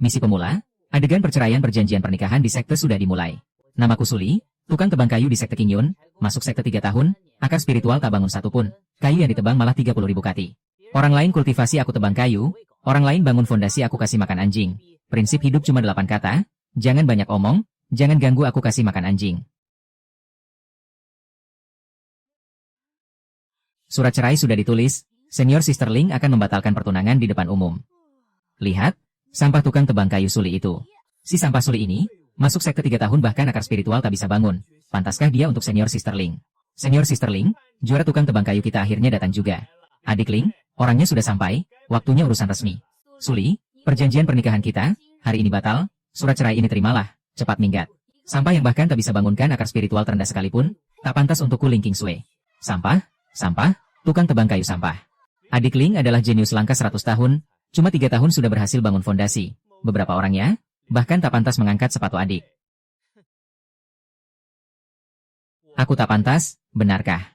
Misi pemula, adegan perceraian perjanjian pernikahan di sekte sudah dimulai. Namaku Suli, tukang tebang kayu di sekte King Yun, masuk sekte 3 tahun, akar spiritual tak bangun satupun, kayu yang ditebang malah 30.000 kati. Orang lain kultivasi aku tebang kayu, orang lain bangun fondasi aku kasih makan anjing. Prinsip hidup cuma 8 kata, jangan banyak omong, jangan ganggu aku kasih makan anjing. Surat cerai sudah ditulis, Senior Sister Ling akan membatalkan pertunangan di depan umum. Lihat, sampah tukang tebang kayu Suli itu. Si sampah Suli ini, masuk sekte 3 tahun bahkan akar spiritual tak bisa bangun. Pantaskah dia untuk Senior Sister Ling? Senior Sister Ling, juara tukang tebang kayu kita akhirnya datang juga. Adik Ling, orangnya sudah sampai, waktunya urusan resmi. Suli, perjanjian pernikahan kita, hari ini batal, surat cerai ini terimalah, cepat minggat. Sampah yang bahkan tak bisa bangunkan akar spiritual terendah sekalipun, tak pantas untukku Ling King Sui. Sampah, tukang tebang kayu sampah. Adik Ling adalah jenius langka 100 tahun, cuma 3 tahun sudah berhasil bangun fondasi. Beberapa orangnya, bahkan tak pantas mengangkat sepatu adik. Aku tak pantas, benarkah?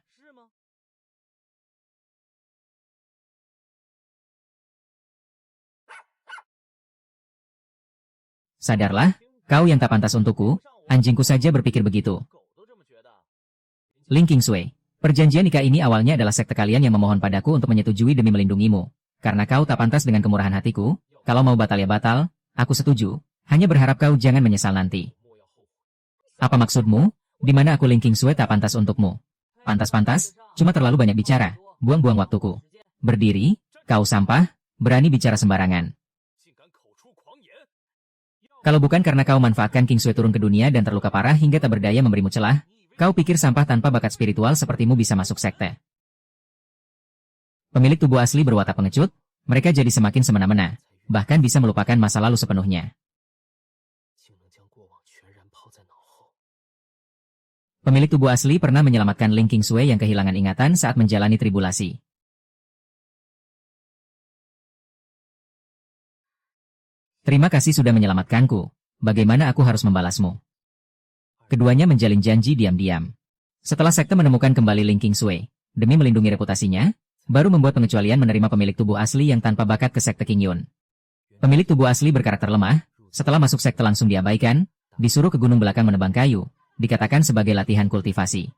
Sadarlah, kau yang tak pantas untukku, anjingku saja berpikir begitu. Ling King Sui, perjanjian nikah ini awalnya adalah sekte kalian yang memohon padaku untuk menyetujui demi melindungimu. Karena kau tak pantas dengan kemurahan hatiku, kalau mau batal ya batal, aku setuju, hanya berharap kau jangan menyesal nanti. Apa maksudmu? Di mana aku Ling King Sui tak pantas untukmu? Pantas-pantas, cuma terlalu banyak bicara, buang-buang waktuku. Berdiri, kau sampah, berani bicara sembarangan. Kalau bukan karena kau manfaatkan King Sui turun ke dunia dan terluka parah hingga tak berdaya memberimu celah, kau pikir sampah tanpa bakat spiritual sepertimu bisa masuk sekte? Pemilik tubuh asli berwatak pengecut, mereka jadi semakin semena-mena, bahkan bisa melupakan masa lalu sepenuhnya. Pemilik tubuh asli pernah menyelamatkan Ling King Sui yang kehilangan ingatan saat menjalani tribulasi. Terima kasih sudah menyelamatkanku. Bagaimana aku harus membalasmu? Keduanya menjalin janji diam-diam. Setelah sekte menemukan kembali Ling King Sui, demi melindungi reputasinya, baru membuat pengecualian menerima pemilik tubuh asli yang tanpa bakat ke sekte King Yun. Pemilik tubuh asli berkarakter lemah, setelah masuk sekte langsung diabaikan, disuruh ke gunung belakang menebang kayu, dikatakan sebagai latihan kultivasi.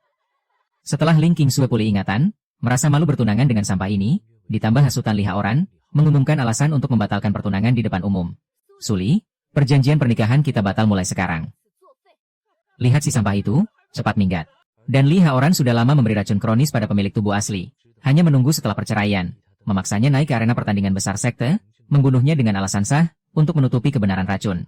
Setelah Ling King Sui pulih ingatan, merasa malu bertunangan dengan sampah ini, ditambah hasutan liha orang, mengumumkan alasan untuk membatalkan pertunangan di depan umum. Suli, perjanjian pernikahan kita batal mulai sekarang. Lihat si sampah itu, cepat minggat. Dan liha orang sudah lama memberi racun kronis pada pemilik tubuh asli. Hanya menunggu setelah perceraian, memaksanya naik ke arena pertandingan besar sekte, membunuhnya dengan alasan sah, untuk menutupi kebenaran racun.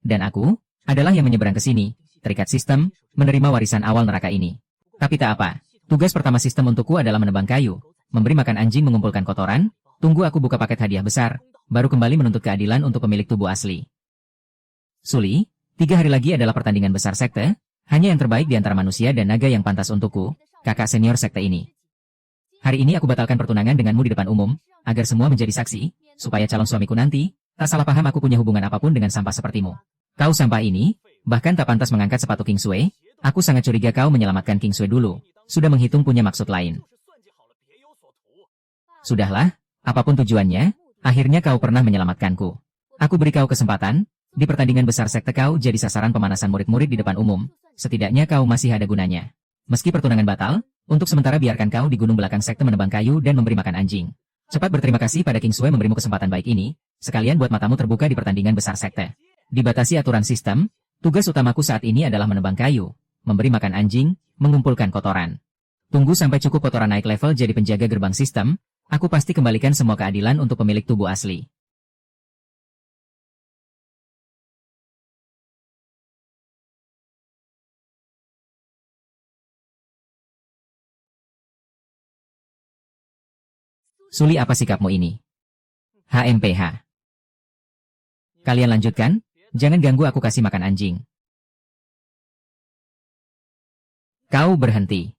Dan aku, adalah yang menyeberang ke sini, terikat sistem, menerima warisan awal neraka ini. Tapi tak apa, tugas pertama sistem untukku adalah menebang kayu, memberi makan anjing mengumpulkan kotoran, tunggu aku buka paket hadiah besar, baru kembali menuntut keadilan untuk pemilik tubuh asli. Suli, 3 hari lagi adalah pertandingan besar sekte, hanya yang terbaik di antara manusia dan naga yang pantas untukku, kakak senior sekte ini. Hari ini aku batalkan pertunangan denganmu di depan umum, agar semua menjadi saksi, supaya calon suamiku nanti, tak salah paham aku punya hubungan apapun dengan sampah sepertimu. Kau sampah ini, bahkan tak pantas mengangkat sepatu King Sui, aku sangat curiga kau menyelamatkan King Sui dulu, sudah menghitung punya maksud lain. Sudahlah, apapun tujuannya, akhirnya kau pernah menyelamatkanku. Aku beri kau kesempatan, di pertandingan besar sekte kau jadi sasaran pemanasan murid-murid di depan umum, setidaknya kau masih ada gunanya. Meski pertunangan batal, untuk sementara biarkan kau di gunung belakang sekte menebang kayu dan memberi makan anjing. Cepat berterima kasih pada King Sui memberimu kesempatan baik ini, sekalian buat matamu terbuka di pertandingan besar sekte. Dibatasi aturan sistem, tugas utamaku saat ini adalah menebang kayu, memberi makan anjing, mengumpulkan kotoran. Tunggu sampai cukup kotoran naik level jadi penjaga gerbang sistem, aku pasti kembalikan semua keadilan untuk pemilik tubuh asli. Suli, apa sikapmu ini? HMPH. Kalian lanjutkan, jangan ganggu aku kasih makan anjing. Kau berhenti.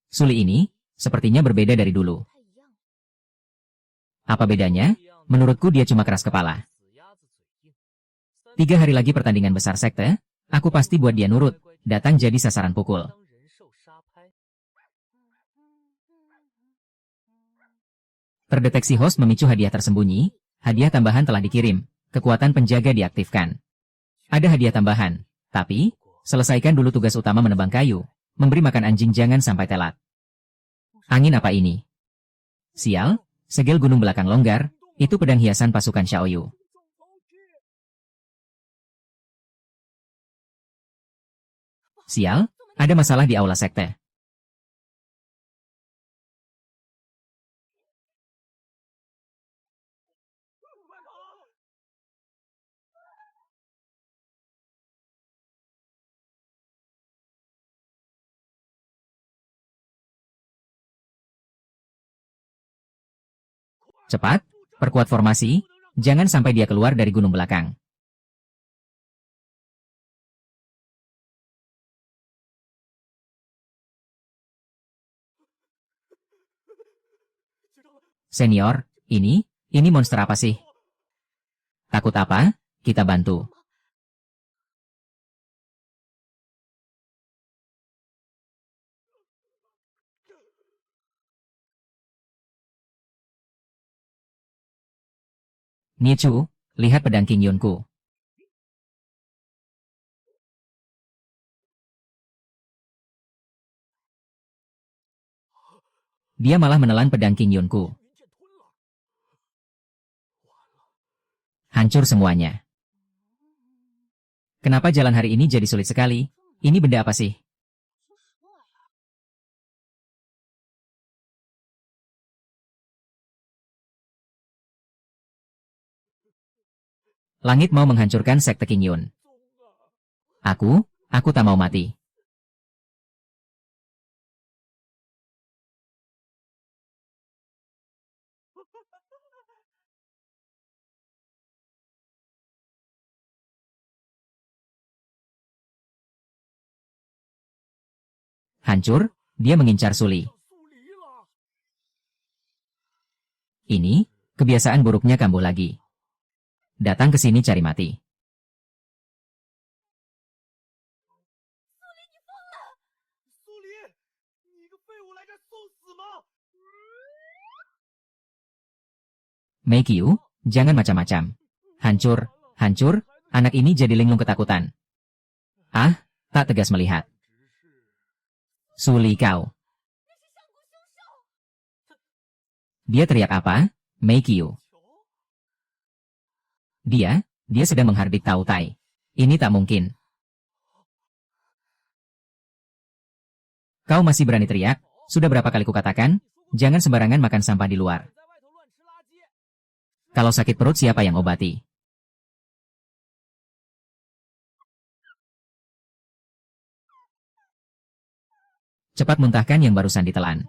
Suli ini, sepertinya berbeda dari dulu. Apa bedanya? Menurutku dia cuma keras kepala. 3 hari lagi pertandingan besar sekte, Aku pasti buat dia nurut, datang jadi sasaran pukul. Terdeteksi host memicu hadiah tersembunyi, hadiah tambahan telah dikirim, kekuatan penjaga diaktifkan. Ada hadiah tambahan, tapi, selesaikan dulu tugas utama menebang kayu, memberi makan anjing jangan sampai telat. Angin apa ini? Sial, segel gunung belakang longgar, itu pedang hiasan pasukan Xiaoyu. Sial, ada masalah di aula sekte. Cepat, perkuat formasi, jangan sampai dia keluar dari gunung belakang. Senior, ini monster apa sih? Takut apa? Kita bantu. Nichu, lihat pedang King Yunku. Dia malah menelan pedang King Yunku. Hancur semuanya. Kenapa jalan hari ini jadi sulit sekali? Ini benda apa sih? Langit mau menghancurkan sekte King Yun. Aku tak mau mati. Hancur, dia mengincar Suli. Ini, kebiasaan buruknya kambuh lagi. Datang ke sini cari mati. Meikyu, jangan macam-macam. Hancur, hancur, anak ini jadi linglung ketakutan. Ah, tak tegas melihat. Suli kau. Dia teriak apa? Meikyu. Dia sedang menghardik Tao Tai. Ini tak mungkin. Kau masih berani teriak? Sudah berapa kali kukatakan? Jangan sembarangan makan sampah di luar. Kalau sakit perut siapa yang obati? Cepat muntahkan yang barusan ditelan.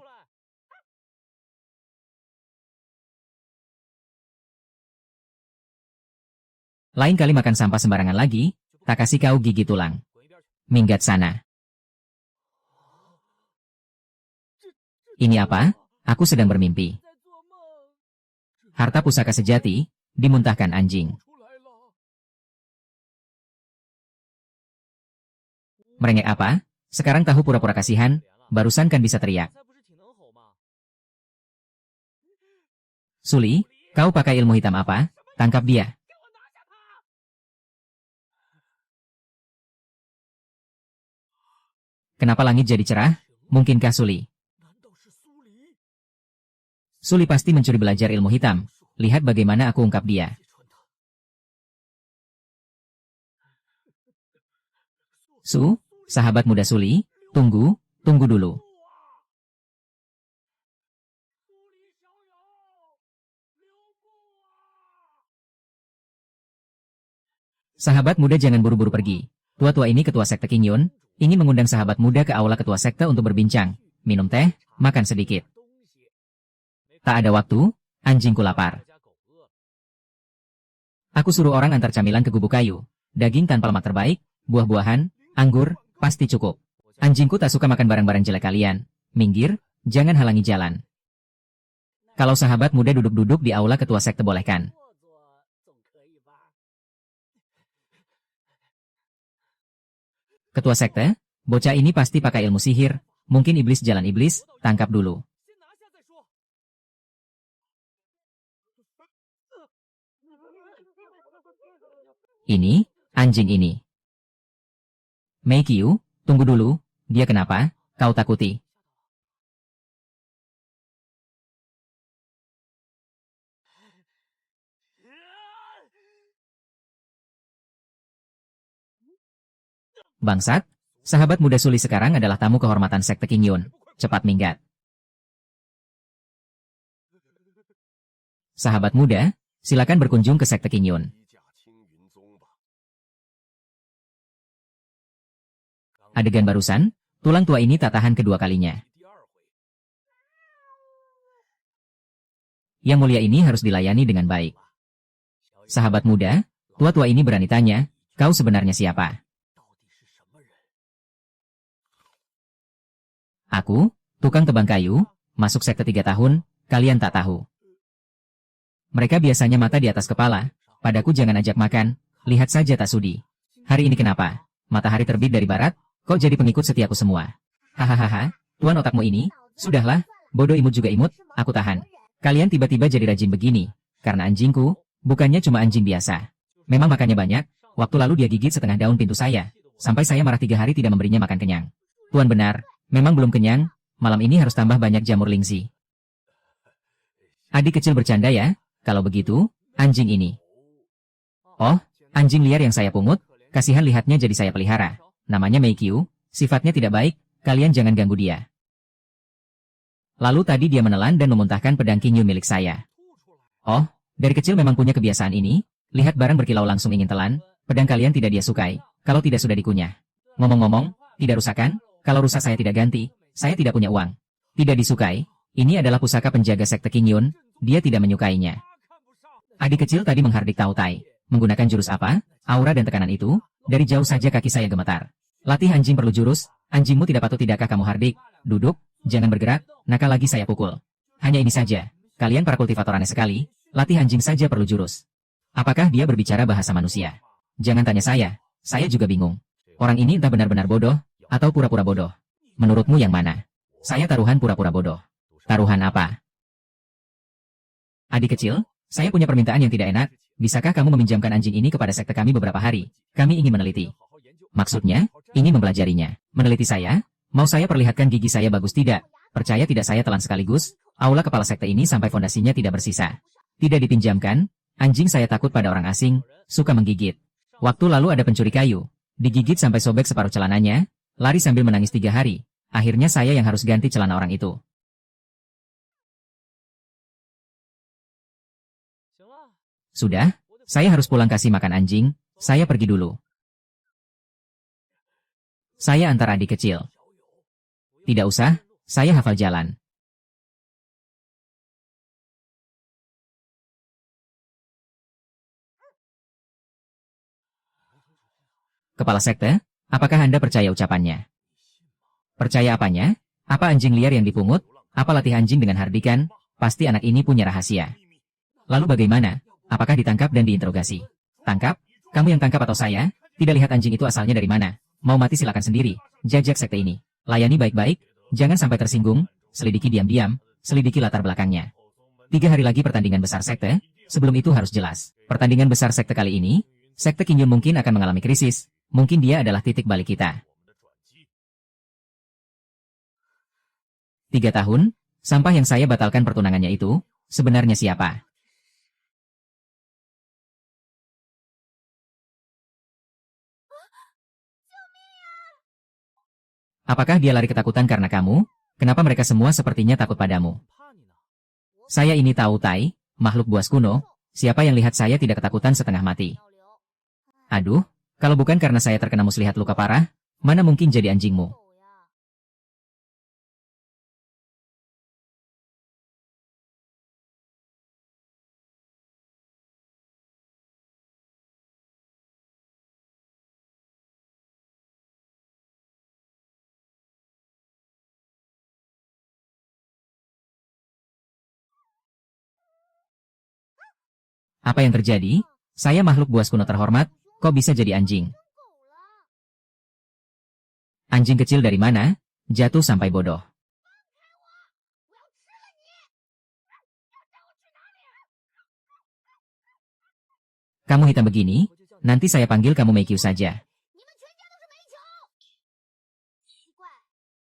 Lain kali makan sampah sembarangan lagi, tak kasih kau gigi tulang. Minggat sana. Ini apa? Aku sedang bermimpi. Harta pusaka sejati, dimuntahkan anjing. Merengek apa? Sekarang tahu pura-pura kasihan, barusan kan bisa teriak. Suli, kau pakai ilmu hitam apa? Tangkap dia. Kenapa langit jadi cerah? Mungkinkah Suli? Suli pasti mencuri belajar ilmu hitam. Lihat bagaimana aku ungkap dia. Sahabat muda Suli, tunggu dulu. Sahabat muda jangan buru-buru pergi. Tua-tua ini ketua sekte King Yun, ingin mengundang sahabat muda ke aula ketua sekte untuk berbincang, minum teh, makan sedikit. Tak ada waktu, anjingku lapar. Aku suruh orang antar camilan ke gubuk kayu. Daging tanpa lemak terbaik, buah-buahan, anggur, pasti cukup. Anjingku tak suka makan barang-barang jelek kalian. Minggir, jangan halangi jalan. Kalau sahabat muda duduk-duduk di aula ketua sekte bolehkan. Ketua sekte, bocah ini pasti pakai ilmu sihir, mungkin iblis jalan iblis, tangkap dulu. Ini, anjing ini. Mei Qiu, tunggu dulu, dia kenapa, kau takuti? Bangsat, sahabat muda Suli sekarang adalah tamu kehormatan sekte King Yun. Cepat minggat. Sahabat muda, silakan berkunjung ke sekte King Yun. Adegan barusan, tulang tua ini tak tahan kedua kalinya. Yang mulia ini harus dilayani dengan baik. Sahabat muda, tua-tua ini berani tanya, kau sebenarnya siapa? Aku, tukang tebang kayu, masuk sekte 3 tahun, kalian tak tahu. Mereka biasanya mata di atas kepala, padaku jangan ajak makan, lihat saja tak sudi. Hari ini kenapa? Matahari terbit dari barat, kok jadi pengikut setiaku semua? Hahaha, tuan otakmu ini, sudahlah, bodoh imut juga imut, aku tahan. Kalian tiba-tiba jadi rajin begini, karena anjingku, bukannya cuma anjing biasa. Memang makannya banyak, waktu lalu dia gigit setengah daun pintu saya, sampai saya marah 3 hari tidak memberinya makan kenyang. Tuan benar, memang belum kenyang, malam ini harus tambah banyak jamur lingsi. Adik kecil bercanda ya, kalau begitu, anjing ini. Oh, anjing liar yang saya pungut, kasihan lihatnya jadi saya pelihara. Namanya Mei Qiu, sifatnya tidak baik, kalian jangan ganggu dia. Lalu tadi dia menelan dan memuntahkan pedang King Yun milik saya. Oh, dari kecil memang punya kebiasaan ini, lihat barang berkilau langsung ingin telan, pedang kalian tidak dia sukai, kalau tidak sudah dikunyah. Ngomong-ngomong, tidak rusak kan? Kalau rusak saya tidak ganti, saya tidak punya uang. Tidak disukai, ini adalah pusaka penjaga sekte King Yun, dia tidak menyukainya. Adik kecil tadi menghardik Tao Tai, menggunakan jurus apa? Aura dan tekanan itu, dari jauh saja kaki saya gemetar. Latih anjing perlu jurus, anjingmu tidak patut tidakkah kamu hardik? Duduk, jangan bergerak, nakal lagi saya pukul. Hanya ini saja, kalian para kultivator aneh sekali, latih anjing saja perlu jurus. Apakah dia berbicara bahasa manusia? Jangan tanya saya juga bingung. Orang ini entah benar-benar bodoh, atau pura-pura bodoh. Menurutmu yang mana? Saya taruhan pura-pura bodoh. Taruhan apa? Adik kecil, saya punya permintaan yang tidak enak, bisakah kamu meminjamkan anjing ini kepada sekte kami beberapa hari? Kami ingin meneliti. Maksudnya, ingin mempelajarinya. Meneliti saya? Mau saya perlihatkan gigi saya bagus tidak? Percaya tidak saya telan sekaligus, aula kepala sekte ini sampai fondasinya tidak bersisa. Tidak dipinjamkan, anjing saya takut pada orang asing, suka menggigit. Waktu lalu ada pencuri kayu, digigit sampai sobek separuh celananya, lari sambil menangis 3 hari. Akhirnya saya yang harus ganti celana orang itu. Sudah, saya harus pulang kasih makan anjing, saya pergi dulu. Saya antar adik kecil. Tidak usah, saya hafal jalan. Kepala sekte, apakah Anda percaya ucapannya? Percaya apanya? Apa anjing liar yang dipungut? Apa latih anjing dengan hardikan? Pasti anak ini punya rahasia. Lalu bagaimana? Apakah ditangkap dan diinterogasi? Tangkap? Kamu yang tangkap atau saya? Tidak lihat anjing itu asalnya dari mana? Mau mati silakan sendiri. Jajak sekte ini. Layani baik-baik, jangan sampai tersinggung, selidiki diam-diam, selidiki latar belakangnya. 3 hari lagi pertandingan besar sekte, sebelum itu harus jelas. Pertandingan besar sekte kali ini, sekte King Yun mungkin akan mengalami krisis, mungkin dia adalah titik balik kita. 3 tahun, sampah yang saya batalkan pertunangannya itu, sebenarnya siapa? Apakah dia lari ketakutan karena kamu? Kenapa mereka semua sepertinya takut padamu? Saya ini tahu Tai, makhluk buas kuno, siapa yang lihat saya tidak ketakutan setengah mati? Aduh, kalau bukan karena saya terkena muslihat luka parah, mana mungkin jadi anjingmu? Apa yang terjadi? Saya makhluk buas kuno terhormat, kok bisa jadi anjing? Anjing kecil dari mana? Jatuh sampai bodoh. Kamu hitam begini, nanti saya panggil kamu Meikyu saja.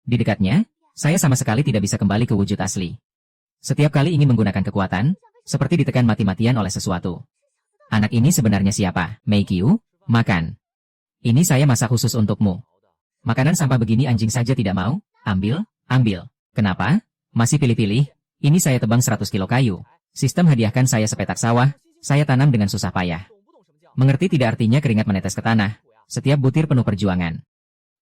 Di dekatnya, saya sama sekali tidak bisa kembali ke wujud asli. Setiap kali ingin menggunakan kekuatan, seperti ditekan mati-matian oleh sesuatu. Anak ini sebenarnya siapa? Meikyu, makan. Ini saya masak khusus untukmu. Makanan sampah begini anjing saja tidak mau? Ambil, ambil. Kenapa? Masih pilih-pilih? Ini saya tebang 100 kilo kayu. Sistem hadiahkan saya sepetak sawah, saya tanam dengan susah payah. Mengerti tidak artinya keringat menetes ke tanah. Setiap butir penuh perjuangan.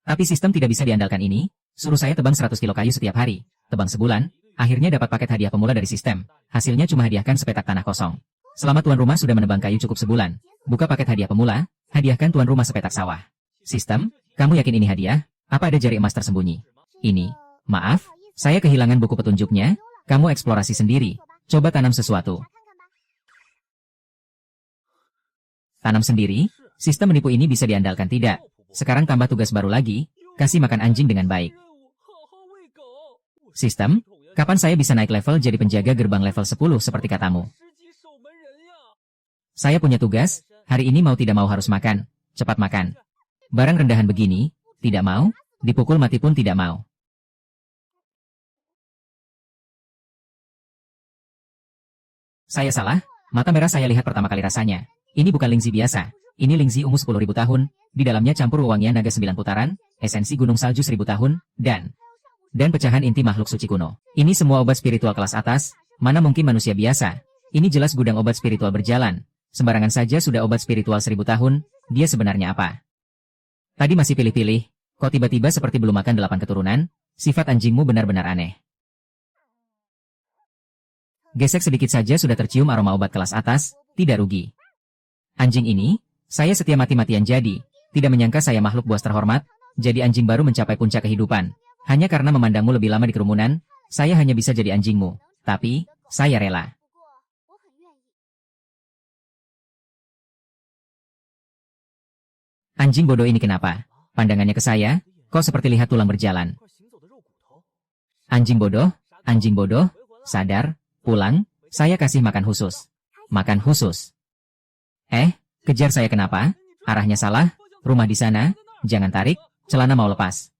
Tapi sistem tidak bisa diandalkan ini. Suruh saya tebang 100 kilo kayu setiap hari. Tebang sebulan, akhirnya dapat paket hadiah pemula dari sistem. Hasilnya cuma hadiahkan sepetak tanah kosong. Selama tuan rumah sudah menebang kayu cukup sebulan. Buka paket hadiah pemula, hadiahkan tuan rumah sepetak sawah. Sistem, kamu yakin ini hadiah? Apa ada jari emas tersembunyi? Ini. Maaf, saya kehilangan buku petunjuknya. Kamu eksplorasi sendiri. Coba tanam sesuatu. Tanam sendiri? Sistem menipu ini bisa diandalkan tidak? Sekarang tambah tugas baru lagi, kasih makan anjing dengan baik. Sistem, kapan saya bisa naik level jadi penjaga gerbang level 10 seperti katamu? Saya punya tugas, hari ini mau tidak mau harus makan. Cepat makan. Barang rendahan begini, tidak mau, dipukul mati pun tidak mau. Saya salah, mata merah saya lihat pertama kali rasanya. Ini bukan lingzi biasa. Ini lingzi ungu 10.000 tahun, di dalamnya campur wewangian naga 9 putaran, esensi gunung salju 1000 tahun, dan pecahan inti makhluk suci kuno. Ini semua obat spiritual kelas atas, mana mungkin manusia biasa. Ini jelas gudang obat spiritual berjalan. Sembarangan saja sudah obat spiritual 1000 tahun, dia sebenarnya apa? Tadi masih pilih-pilih, kok tiba-tiba seperti belum makan 8 keturunan, sifat anjingmu benar-benar aneh. Gesek sedikit saja sudah tercium aroma obat kelas atas, tidak rugi. Anjing ini, saya setia mati-matian jadi, tidak menyangka saya makhluk buas terhormat, jadi anjing baru mencapai puncak kehidupan. Hanya karena memandangmu lebih lama di kerumunan, saya hanya bisa jadi anjingmu. Tapi, saya rela. Anjing bodoh ini kenapa? Pandangannya ke saya, kok seperti lihat tulang berjalan. Anjing bodoh, sadar, pulang, saya kasih makan khusus. Makan khusus. Kejar saya kenapa? Arahnya salah, rumah di sana, jangan tarik, celana mau lepas.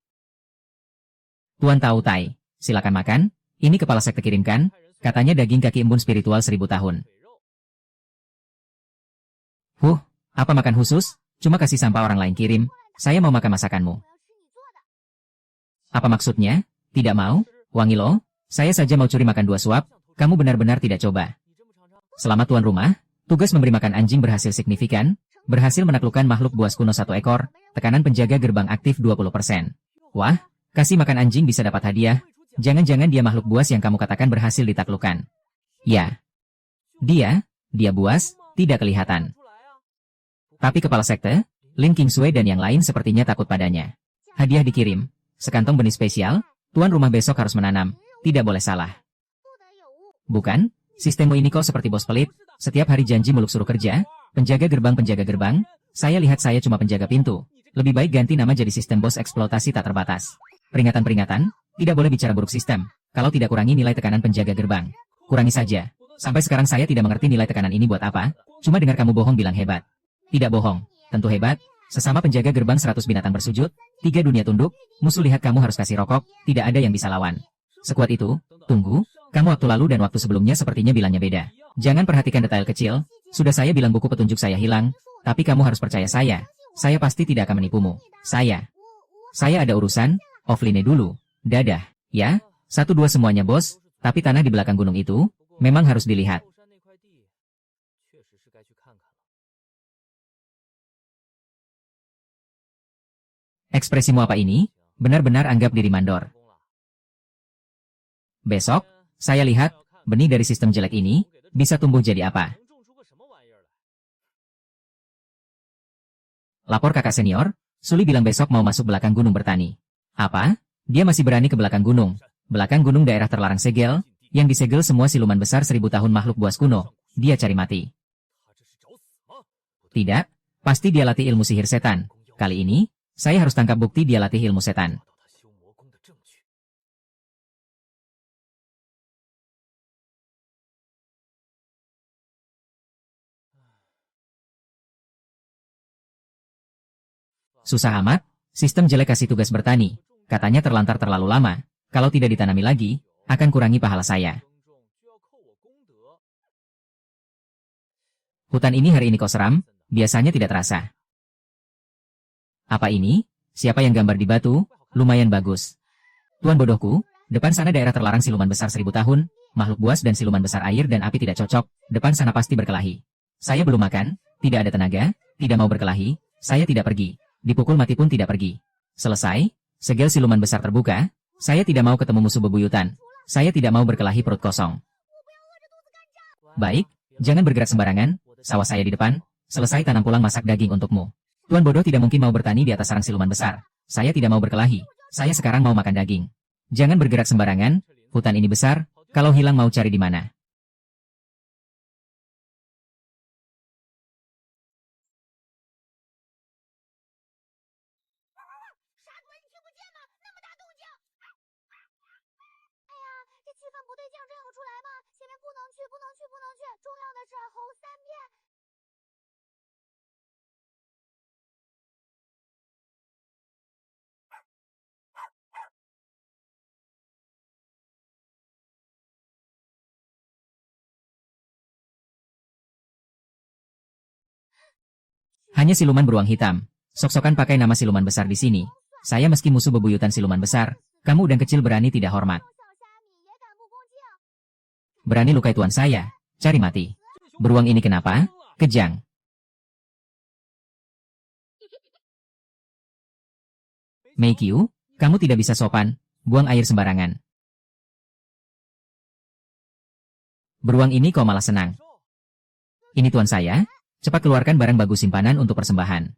Tuan Tau Tai, silakan makan, ini kepala sekte kirimkan, katanya daging kaki embun spiritual 1000 tahun. Apa makan khusus? Cuma kasih sampah orang lain kirim, saya mau makan masakanmu. Apa maksudnya? Tidak mau? Wangi lo? Saya saja mau curi makan 2 suap, kamu benar-benar tidak coba. Selamat tuan rumah. Tugas memberi makan anjing berhasil signifikan, berhasil menaklukkan makhluk buas kuno 1 ekor, tekanan penjaga gerbang aktif 20%. Wah, kasih makan anjing bisa dapat hadiah, jangan-jangan dia makhluk buas yang kamu katakan berhasil ditaklukkan. Ya. Dia buas, tidak kelihatan. Tapi kepala sekte, Lin Qingsui dan yang lain sepertinya takut padanya. Hadiah dikirim, sekantong benih spesial, tuan rumah besok harus menanam, tidak boleh salah. Bukan, sistemmu ini kok seperti bos pelit. Setiap hari janji muluk suruh kerja, penjaga gerbang, saya lihat saya cuma penjaga pintu. Lebih baik ganti nama jadi sistem bos eksploitasi tak terbatas. Peringatan, tidak boleh bicara buruk sistem, kalau tidak kurangi nilai tekanan penjaga gerbang. Kurangi saja. Sampai sekarang saya tidak mengerti nilai tekanan ini buat apa, cuma dengar kamu bohong bilang hebat. Tidak bohong, tentu hebat, sesama penjaga gerbang 100 binatang bersujud, 3 dunia tunduk, musuh lihat kamu harus kasih rokok, tidak ada yang bisa lawan. Sekuat itu, tunggu, kamu waktu lalu dan waktu sebelumnya sepertinya bilangnya beda. Jangan perhatikan detail kecil, sudah saya bilang buku petunjuk saya hilang, tapi kamu harus percaya saya pasti tidak akan menipumu. Saya ada urusan, offline dulu, dadah, ya, 1-2 semuanya bos, tapi tanah di belakang gunung itu, memang harus dilihat. Ekspresimu apa ini? Benar-benar anggap diri mandor. Besok, saya lihat, benih dari sistem jelek ini, bisa tumbuh jadi apa? Lapor kakak senior, Suli bilang besok mau masuk belakang gunung bertani. Apa? Dia masih berani ke belakang gunung. Belakang gunung daerah terlarang segel, yang disegel semua siluman besar 1000 tahun makhluk buas kuno. Dia cari mati. Tidak, pasti dia latih ilmu sihir setan. Kali ini, Saya harus tangkap bukti dia latih ilmu setan. Susah amat, sistem jelek kasih tugas bertani. Katanya terlantar terlalu lama. Kalau tidak ditanami lagi, akan kurangi pahala saya. Hutan ini hari ini kok seram, biasanya tidak terasa. Apa ini? Siapa yang gambar di batu? Lumayan bagus. Tuan bodohku, depan sana daerah terlarang siluman besar 1000 tahun, makhluk buas dan siluman besar air dan api tidak cocok, depan sana pasti berkelahi. Saya belum makan, tidak ada tenaga, tidak mau berkelahi, saya tidak pergi. Dipukul mati pun tidak pergi. Selesai, segel siluman besar terbuka, saya tidak mau ketemu musuh bebuyutan. Saya tidak mau berkelahi perut kosong. Baik, jangan bergerak sembarangan, sawah saya di depan, selesai tanam pulang masak daging untukmu. Tuan bodoh tidak mungkin mau bertani di atas sarang siluman besar. Saya tidak mau berkelahi, saya sekarang mau makan daging. Jangan bergerak sembarangan, hutan ini besar, kalau hilang mau cari di mana. Hanya siluman beruang hitam. Sok-sokan pakai nama siluman besar di sini. Saya meski musuh bebuyutan siluman besar, kamu udang kecil berani tidak hormat. Berani lukai tuan saya, cari mati. Beruang ini kenapa? Kejang. Meikyu, kamu tidak bisa sopan, buang air sembarangan. Beruang ini kok malah senang. Ini tuan saya, cepat keluarkan barang bagus simpanan untuk persembahan.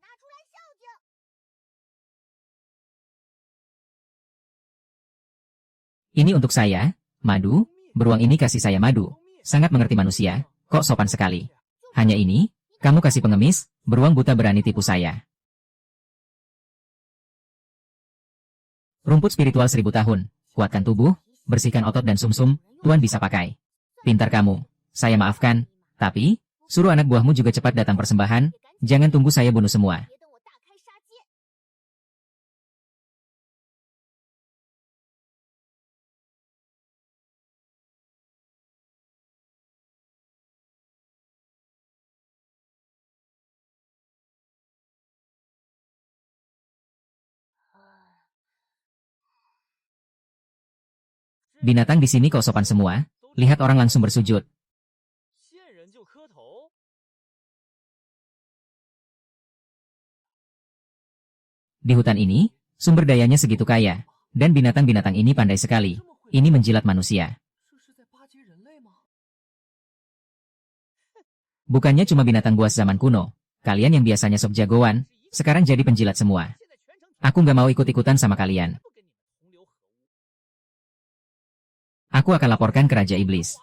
Ini untuk saya, madu, beruang ini kasih saya madu. Sangat mengerti manusia, kok sopan sekali. Hanya ini, kamu kasih pengemis, beruang buta berani tipu saya. Rumput spiritual 1000 tahun, kuatkan tubuh, bersihkan otot dan sumsum, tuan bisa pakai. Pintar kamu, saya maafkan, tapi, suruh anak buahmu juga cepat datang persembahan, jangan tunggu saya bunuh semua. Binatang di sini kok sopan semua, lihat orang langsung bersujud. Di hutan ini, sumber dayanya segitu kaya, dan binatang-binatang ini pandai sekali. Ini menjilat manusia. Bukannya cuma binatang buas zaman kuno, kalian yang biasanya sok jagoan, sekarang jadi penjilat semua. Aku nggak mau ikut-ikutan sama kalian. Aku akan laporkan ke Raja Iblis.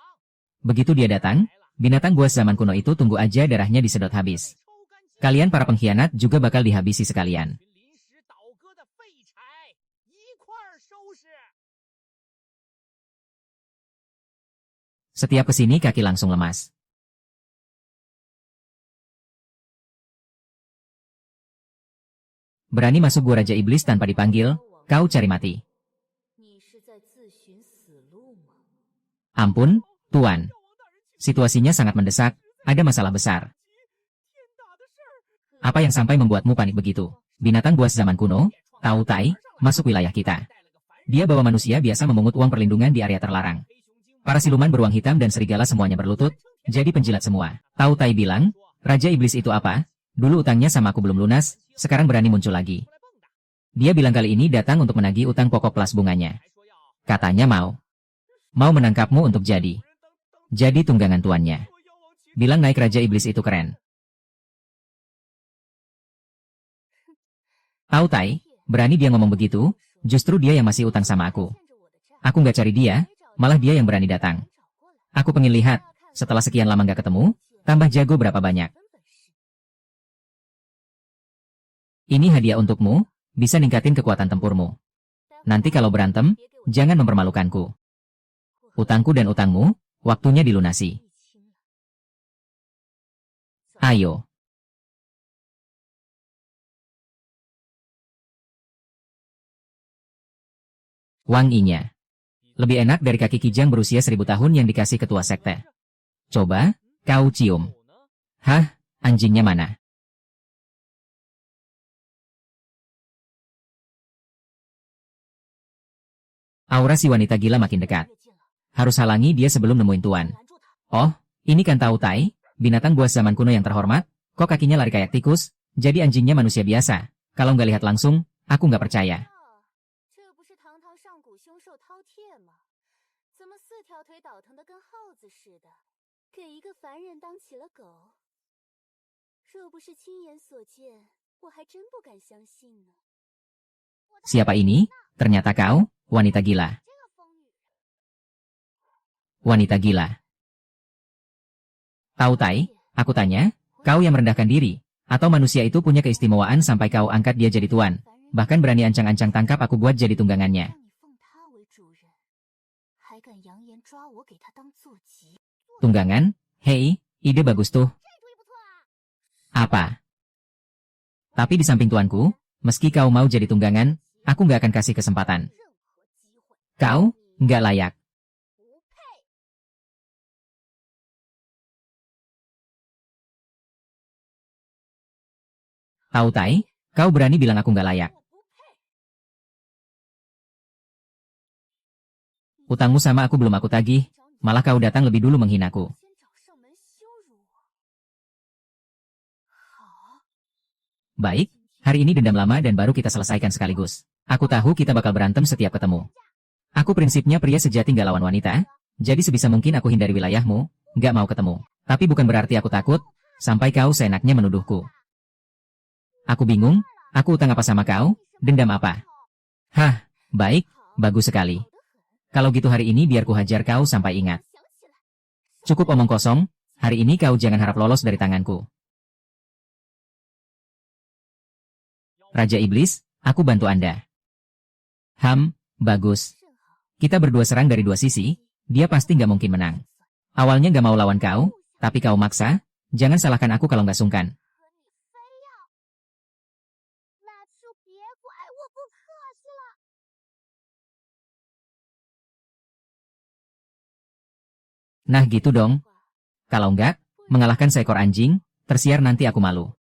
Begitu dia datang, binatang buas zaman kuno itu tunggu aja darahnya disedot habis. Kalian para pengkhianat juga bakal dihabisi sekalian. Setiap kesini kaki langsung lemas. Berani masuk gua Raja Iblis tanpa dipanggil, kau cari mati. Ampun, Tuan. Situasinya sangat mendesak, ada masalah besar. Apa yang sampai membuatmu panik begitu? Binatang buas zaman kuno, Tau Tai, masuk wilayah kita. Dia bawa manusia biasa memungut uang perlindungan di area terlarang. Para siluman beruang hitam dan serigala semuanya berlutut, jadi penjilat semua. Tau Tai bilang, Raja Iblis itu apa? Dulu utangnya sama aku belum lunas, sekarang berani muncul lagi. Dia bilang kali ini datang untuk menagih utang pokok plus bunganya. Katanya mau menangkapmu untuk jadi tunggangan tuannya. Bilang naik Raja Iblis itu keren. Tau Tai, berani dia ngomong begitu, justru dia yang masih utang sama aku. Aku nggak cari dia, malah dia yang berani datang. Aku pengen lihat, setelah sekian lama nggak ketemu, tambah jago berapa banyak. Ini hadiah untukmu, bisa ningkatin kekuatan tempurmu. Nanti kalau berantem, jangan mempermalukanku. Utangku dan utangmu, waktunya dilunasi. Ayo. Wanginya. Lebih enak dari kaki kijang berusia 1000 tahun yang dikasih ketua sekte. Coba, kau cium. Hah, anjingnya mana? Aura si wanita gila makin dekat. Harus halangi dia sebelum nemuin tuan. Oh, ini kan Tao Tai, binatang buas zaman kuno yang terhormat. Kok kakinya lari kayak tikus? Jadi anjingnya manusia biasa. Kalau nggak lihat langsung, aku nggak percaya. Siapa ini? Ternyata kau, wanita gila. Wanita gila. Tao Tai, aku tanya, kau yang merendahkan diri, atau manusia itu punya keistimewaan sampai kau angkat dia jadi tuan, bahkan berani ancang-ancang tangkap aku buat jadi tunggangannya. Tunggangan? Hei, ide bagus tuh. Apa? Tapi di samping tuanku, meski kau mau jadi tunggangan, aku nggak akan kasih kesempatan. Kau, nggak layak. Tao Tai, kau berani bilang aku nggak layak. Utangmu sama aku belum aku tagih, malah kau datang lebih dulu menghinaku. Baik, hari ini dendam lama dan baru kita selesaikan sekaligus. Aku tahu kita bakal berantem setiap ketemu. Aku prinsipnya pria sejati nggak lawan wanita, jadi sebisa mungkin aku hindari wilayahmu, nggak mau ketemu. Tapi bukan berarti aku takut, sampai kau seenaknya menuduhku. Aku bingung, aku utang apa sama kau, dendam apa? Hah, baik, bagus sekali. Kalau gitu hari ini biar ku hajar kau sampai ingat. Cukup omong kosong, hari ini kau jangan harap lolos dari tanganku. Raja Iblis, aku bantu Anda. Bagus. Kita berdua serang dari dua sisi, dia pasti nggak mungkin menang. Awalnya nggak mau lawan kau, tapi kau maksa, jangan salahkan aku kalau nggak sungkan. Nah gitu dong. Kalau enggak, mengalahkan seekor anjing, tersiar nanti aku malu.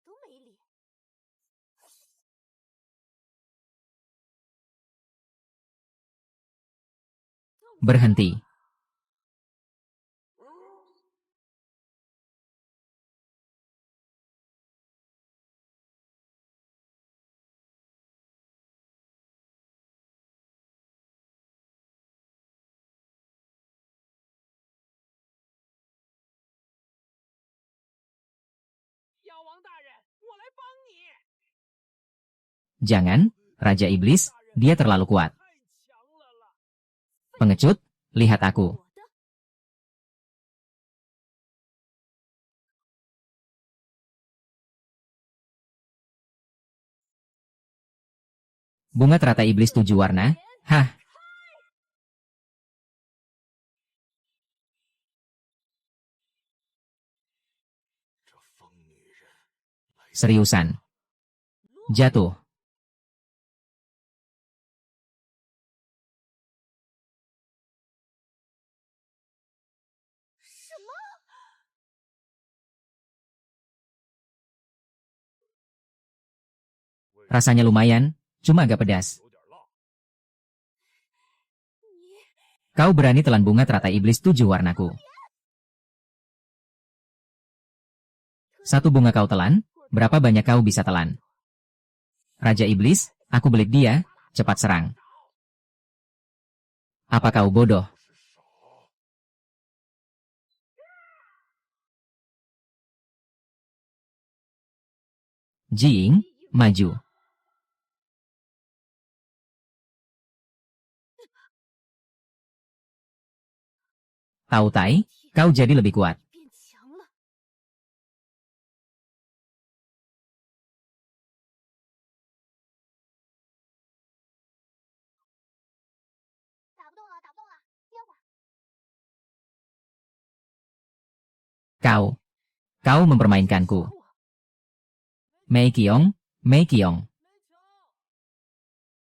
Berhenti. Jangan, Raja Iblis, dia terlalu kuat. Pengecut, lihat aku. Bunga teratai iblis 7 warna, hah, seriusan. Jatuh. Rasanya lumayan, cuma agak pedas. Kau berani telan bunga teratai iblis 7 warnaku. Satu bunga kau telan, berapa banyak kau bisa telan? Raja Iblis, aku belit dia, cepat serang. Apa kau bodoh? Jing, maju. Tao Tai, kau jadi lebih kuat. Kau mempermainkanku. Mei Qiong, Mei Qiong.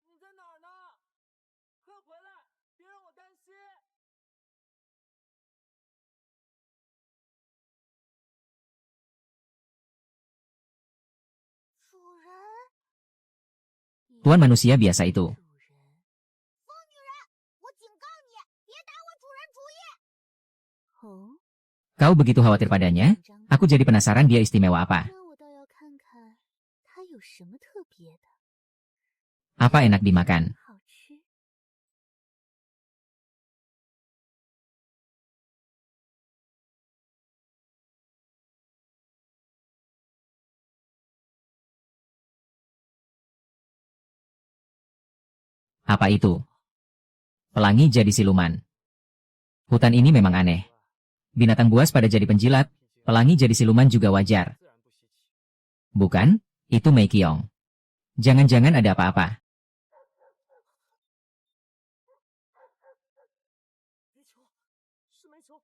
你在哪儿呢？快回来，别让我担心。主人， Tuan manusia biasa itu. 疯女人，我警告你，别打我主人主意。哦， Kau begitu khawatir padanya? Aku jadi penasaran dia istimewa apa. 那我倒要看看它有什么特别的， Apa enak dimakan? 好吃。 Apa itu? Pelangi jadi siluman. Hutan ini memang aneh. Binatang buas pada jadi penjilat, pelangi jadi siluman juga wajar. Bukan? Itu Mei Qiong. Jangan-jangan ada apa-apa. 煤球，是煤球，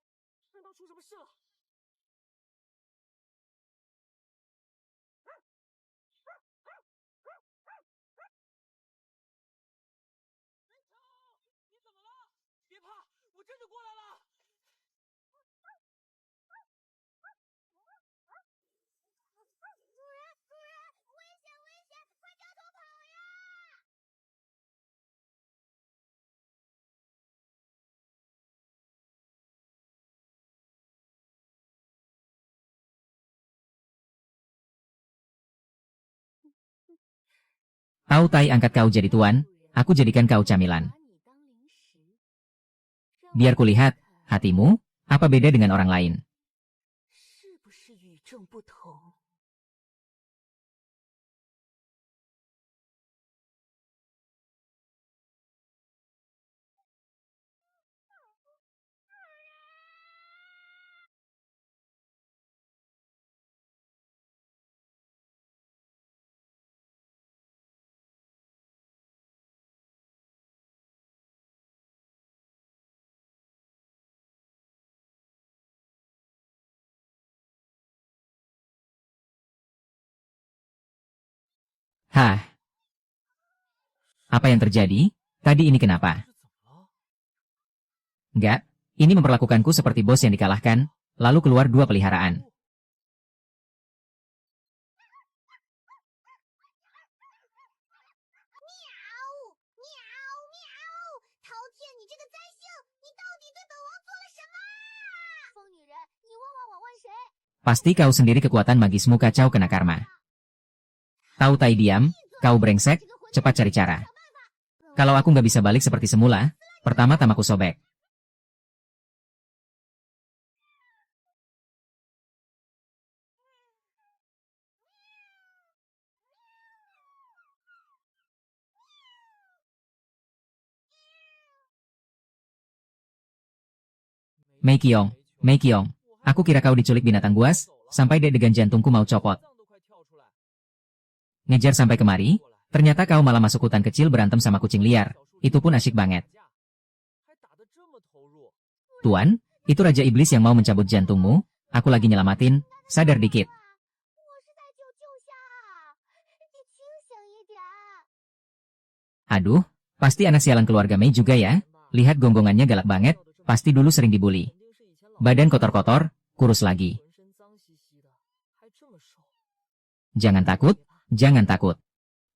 难道出什么事了？ 你怎么了？别怕，我这就过来了。主人，主人，危险，危险，快掉头跑呀！ Tau Tai angkat kau jadi tuan, aku jadikan kau camilan. Biar kulihat, hatimu, apa beda dengan orang lain? 是不是与众不同？ Hah? Apa yang terjadi? Tadi ini kenapa? 这怎么了？ Enggak, ini memperlakukanku seperti bos yang dikalahkan, lalu keluar dua peliharaan. Pasti kau sendiri kekuatan magismu kacau kena karma. Tau Tai diam, kau brengsek, cepat cari cara. Kalau aku nggak bisa balik seperti semula, pertama tamaku sobek. Mei Qiong, Mei Qiong, aku kira kau diculik binatang buas, sampai deg-degan jantungku mau copot. Ngejar sampai kemari, ternyata kau malah masuk hutan kecil berantem sama kucing liar, itu pun asyik banget. Tuan, itu Raja Iblis yang mau mencabut jantungmu, aku lagi nyelamatin, sadar dikit. Aduh, pasti anak sialan keluarga Mei juga ya, lihat gonggongannya galak banget, pasti dulu sering dibully. Badan kotor-kotor, kurus lagi. Jangan takut, jangan takut.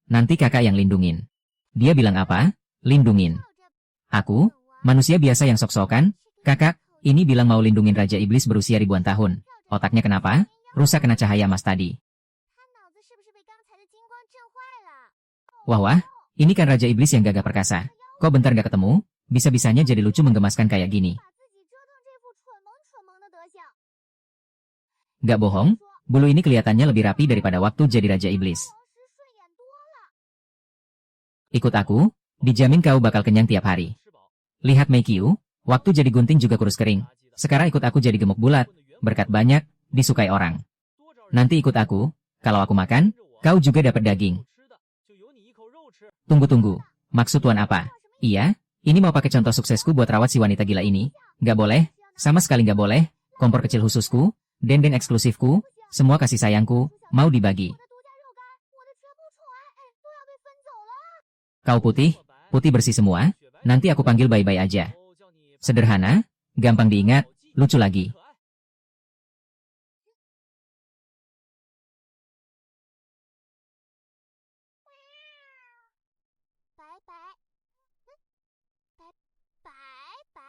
Nanti kakak yang lindungin. Dia bilang apa? Lindungin. Aku, manusia biasa yang sok-sokan, kakak, ini bilang mau lindungin Raja Iblis berusia ribuan tahun. Otaknya kenapa? Rusak kena cahaya emas tadi. Wah wah, ini kan Raja Iblis yang gagah perkasa. Kok bentar gak ketemu? Bisa-bisanya jadi lucu menggemaskan kayak gini. Gak bohong, bulu ini kelihatannya lebih rapi daripada waktu jadi Raja Iblis. Ikut aku, dijamin kau bakal kenyang tiap hari. Lihat Mei Qiu, waktu jadi gunting juga kurus kering. Sekarang ikut aku jadi gemuk bulat, berkat banyak, disukai orang. Nanti ikut aku, kalau aku makan, kau juga dapat daging. Tunggu-tunggu, maksud tuan apa? Iya, ini mau pakai contoh suksesku buat rawat si wanita gila ini. Gak boleh, sama sekali gak boleh, kompor kecil khususku, dendeng eksklusifku, semua kasih sayangku, mau dibagi. 我的独家肉干，我的全部宠爱，都要被分走了。 Kau putih, putih bersih semua, nanti aku panggil Bye-Bye aja. Sederhana, gampang diingat, lucu lagi. 拜拜，拜拜。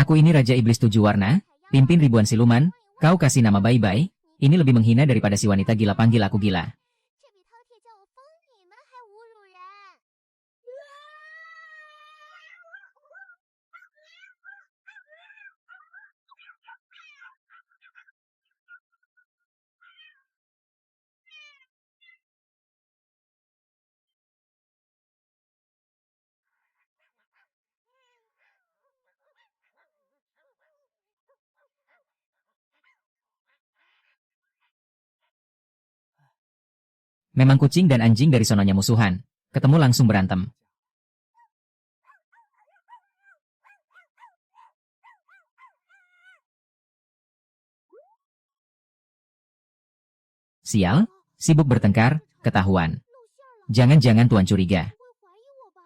Aku ini Raja Iblis 7 warna, pimpin ribuan siluman, kau kasih nama Bye-Bye, ini lebih menghina daripada si wanita gila panggil aku gila. 这比饕餮叫我疯女们还侮辱人。 Memang kucing dan anjing dari sononya musuhan, ketemu langsung berantem. Sial, sibuk bertengkar, ketahuan. Jangan-jangan Tuan curiga. 不会怀疑我吧？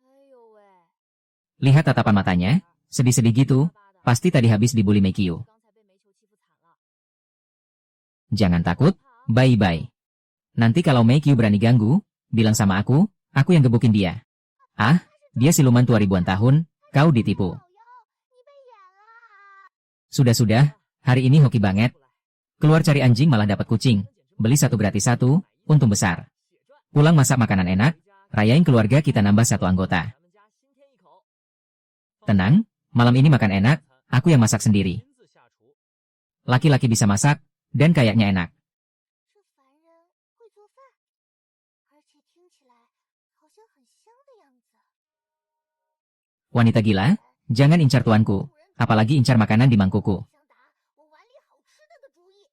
哎呦喂！ Lihat tatapan matanya, sedih-sedih gitu, pasti tadi habis dibully Meikyu. 刚才被煤球欺负惨了。 Jangan takut, Bye-Bye. Nanti kalau Meikyu berani ganggu, bilang sama aku yang gebukin dia. Ah, dia siluman tua ribuan tahun, kau ditipu. 老妖，你被演了。 Sudah-sudah, hari ini hoki banget. Keluar cari anjing malah dapat kucing, beli satu gratis satu, untung besar. Pulang masak makanan enak, rayain keluarga kita nambah satu anggota. Tenang, malam ini makan enak, aku yang masak sendiri. Laki-laki bisa masak, dan kayaknya enak. 这凡人会做饭，而且听起来好像很香的样子。 Wanita gila, jangan incar tuanku, apalagi incar makanan di mangkuku. 想打我碗里好吃的的主意。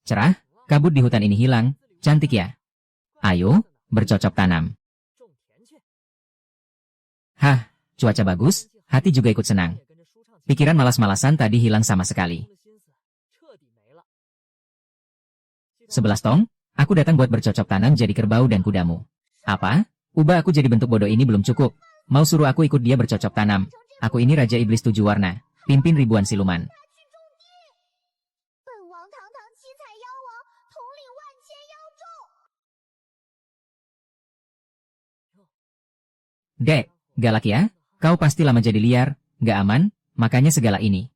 Cerah, kabut di hutan ini hilang, cantik ya. Ayo, bercocok tanam. Hah, cuaca bagus, hati juga ikut senang. Pikiran malas-malasan tadi hilang sama sekali. 11 Tong, aku datang buat bercocok tanam jadi kerbau dan kudamu. Apa? Ubah aku jadi bentuk bodoh ini belum cukup. Mau suruh aku ikut dia bercocok tanam. Aku ini Raja Iblis 7 warna, pimpin ribuan siluman. 本王堂堂七彩妖王，统领万千妖众。 Dek, galak ya? Kau pasti lama jadi liar, gak aman, makanya segala ini.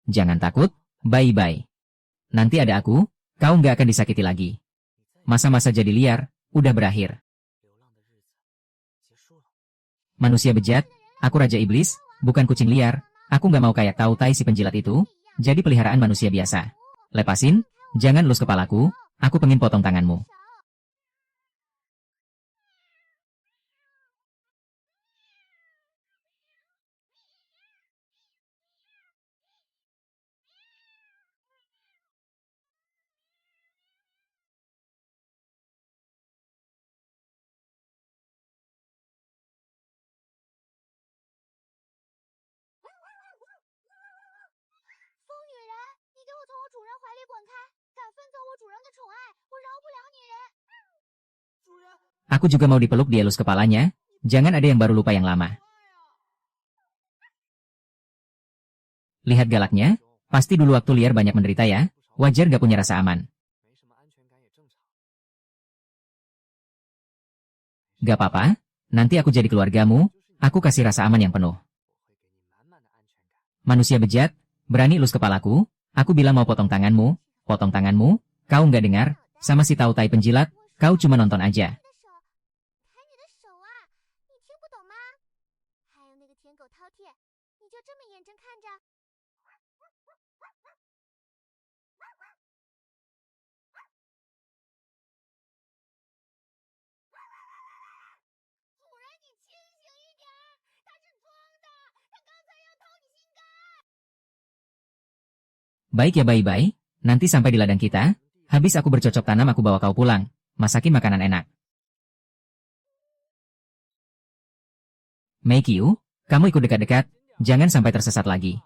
Jangan takut, Bye-Bye. Nanti ada aku, kau nggak akan disakiti lagi. Masa-masa jadi liar, udah berakhir. Manusia bejat, aku Raja Iblis, bukan kucing liar, aku nggak mau kayak Tao Tai si penjilat itu, jadi peliharaan manusia biasa. Lepasin, jangan elus kepalaku, aku pengen potong tanganmu. Aku juga mau dipeluk dielus kepalanya, jangan ada yang baru lupa yang lama. Lihat galaknya, pasti dulu waktu liar banyak menderita ya, wajar gak punya rasa aman. Gak apa-apa, nanti aku jadi keluargamu, aku kasih rasa aman yang penuh. Manusia bejat, berani elus kepalaku, aku bilang mau potong tanganmu, kau nggak dengar, sama si Tao Tai penjilat, kau cuma nonton aja. Baik ya Bai-Bai, nanti sampai di ladang kita, habis aku bercocok tanam aku bawa kau pulang, masakin makanan enak. Meikyu, kamu ikut dekat-dekat, jangan sampai tersesat lagi.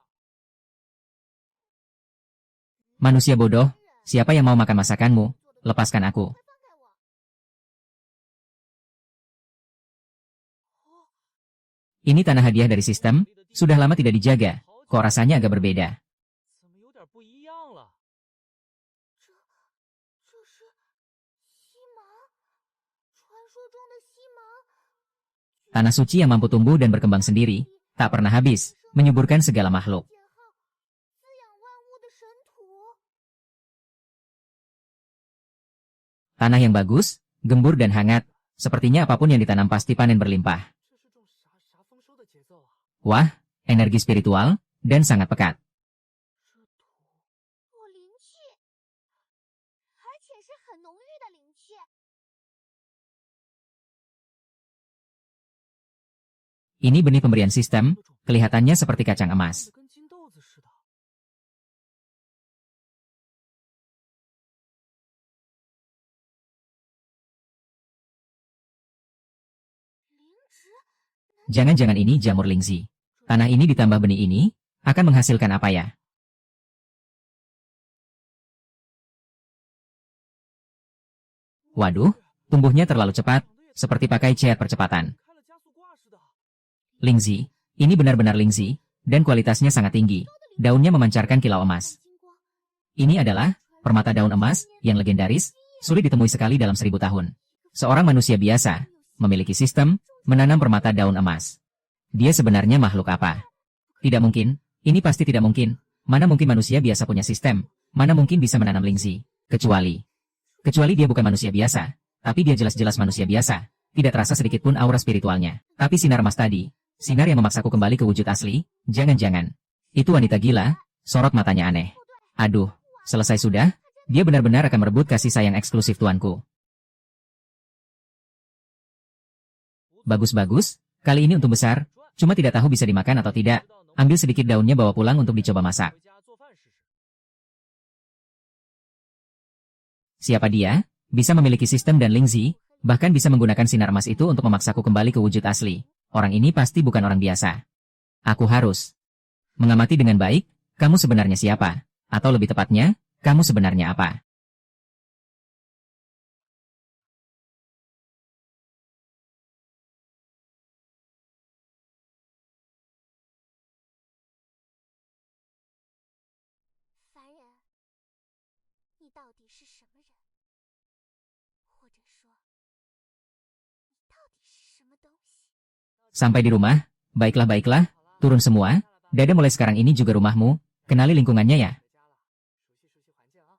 Manusia bodoh, siapa yang mau makan masakanmu? Lepaskan aku. Ini tanah hadiah dari sistem, sudah lama tidak dijaga, kok rasanya agak berbeda. 怎么有点不一样了？这是西芒，传说中的西芒， Tanah suci yang mampu tumbuh dan berkembang sendiri, tak pernah habis, menyuburkan segala makhluk. 简号，滋养万物的神土。 Tanah yang bagus, gembur dan hangat, sepertinya apapun yang ditanam pasti panen berlimpah. 这是种啥丰收的节奏啊？ Wah, energi spiritual, dan sangat pekat. 有灵气，而且是很浓郁的灵气。 Ini benih pemberian sistem, kelihatannya seperti kacang 看 emas. 着跟金豆子似的。 灵植， Jangan-jangan ini jamur lingzi. Tanah ini ditambah benih ini, akan menghasilkan apa ya? Waduh, tumbuhnya terlalu cepat, seperti pakai cat percepatan. 开了加速挂似的。 Lingzi, ini benar-benar lingzi, dan kualitasnya sangat tinggi. Daunnya memancarkan kilau emas. 金光， Ini adalah permata daun emas yang legendaris, sulit ditemui sekali dalam 1000 tahun. Seorang manusia biasa memiliki sistem menanam permata daun emas. Dia sebenarnya makhluk apa? Tidak mungkin, ini pasti tidak mungkin. Mana mungkin manusia biasa punya sistem? Mana mungkin bisa menanam lingzi? Kecuali dia bukan manusia biasa, tapi dia jelas-jelas manusia biasa. Tidak terasa sedikit pun aura spiritualnya. Tapi sinar emas tadi, sinar yang memaksaku kembali ke wujud asli, jangan-jangan. Itu wanita gila, sorot matanya aneh. Aduh, selesai sudah? Dia benar-benar akan merebut kasih sayang eksklusif tuanku. Bagus-bagus, kali ini untung besar, cuma tidak tahu bisa dimakan atau tidak. Ambil sedikit daunnya bawa pulang untuk dicoba masak. 回家做饭试试。 Siapa dia? Bisa memiliki sistem dan lingzi, bahkan bisa menggunakan sinar emas itu untuk memaksaku kembali ke wujud asli. Orang ini pasti bukan orang biasa. Aku harus mengamati dengan baik, kamu sebenarnya siapa? Atau lebih tepatnya, kamu sebenarnya apa? Sampai di rumah, baiklah, turun semua, Dada mulai sekarang ini juga rumahmu, kenali lingkungannya ya. 回家了，熟悉环境啊。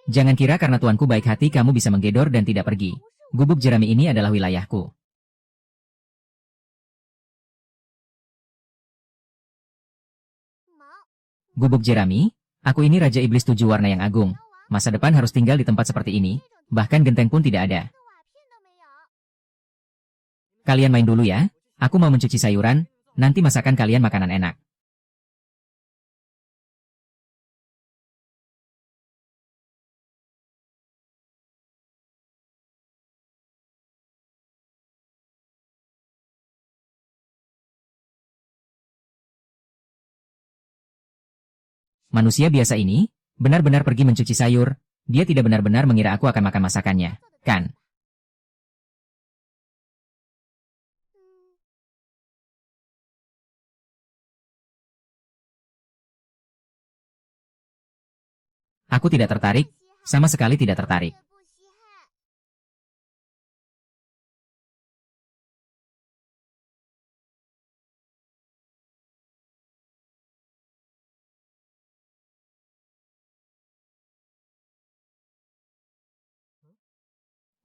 Jangan kira karena tuanku baik hati kamu bisa menggedor dan tidak pergi. Gubuk jerami ini adalah wilayahku. Gubuk jerami? Aku ini Raja Iblis 7 warna yang agung. Masa depan harus tinggal di tempat seperti ini, bahkan genteng pun tidak ada. Kalian main dulu ya, aku mau mencuci sayuran, nanti masakan kalian makanan enak. Manusia biasa ini, benar-benar pergi mencuci sayur, dia tidak benar-benar mengira aku akan makan masakannya, kan? Aku tidak tertarik, sama sekali tidak tertarik.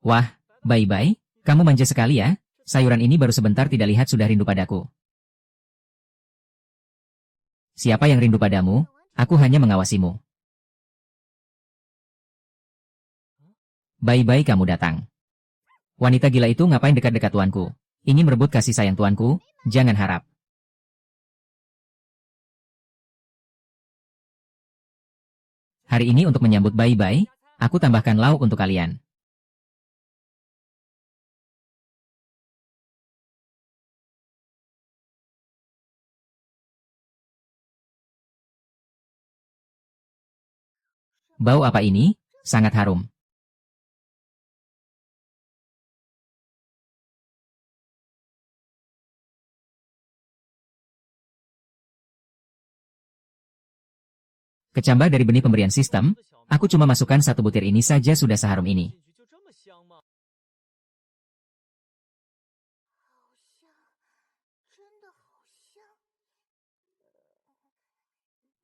Wah, bye-bye, kamu manja sekali ya, sayuran ini baru sebentar tidak lihat sudah rindu padaku. Siapa yang rindu padamu? Aku hanya mengawasimu. Bye-bye kamu datang. Wanita gila itu ngapain dekat-dekat tuanku? Ingin merebut kasih sayang tuanku? Jangan harap. Hari ini untuk menyambut Bai-Bai, aku tambahkan lauk untuk kalian. Bau apa ini? Sangat harum. Kecambah dari benih pemberian sistem, aku cuma masukkan satu butir ini saja sudah seharum ini. 进去就这么香吗？好香，真的好香。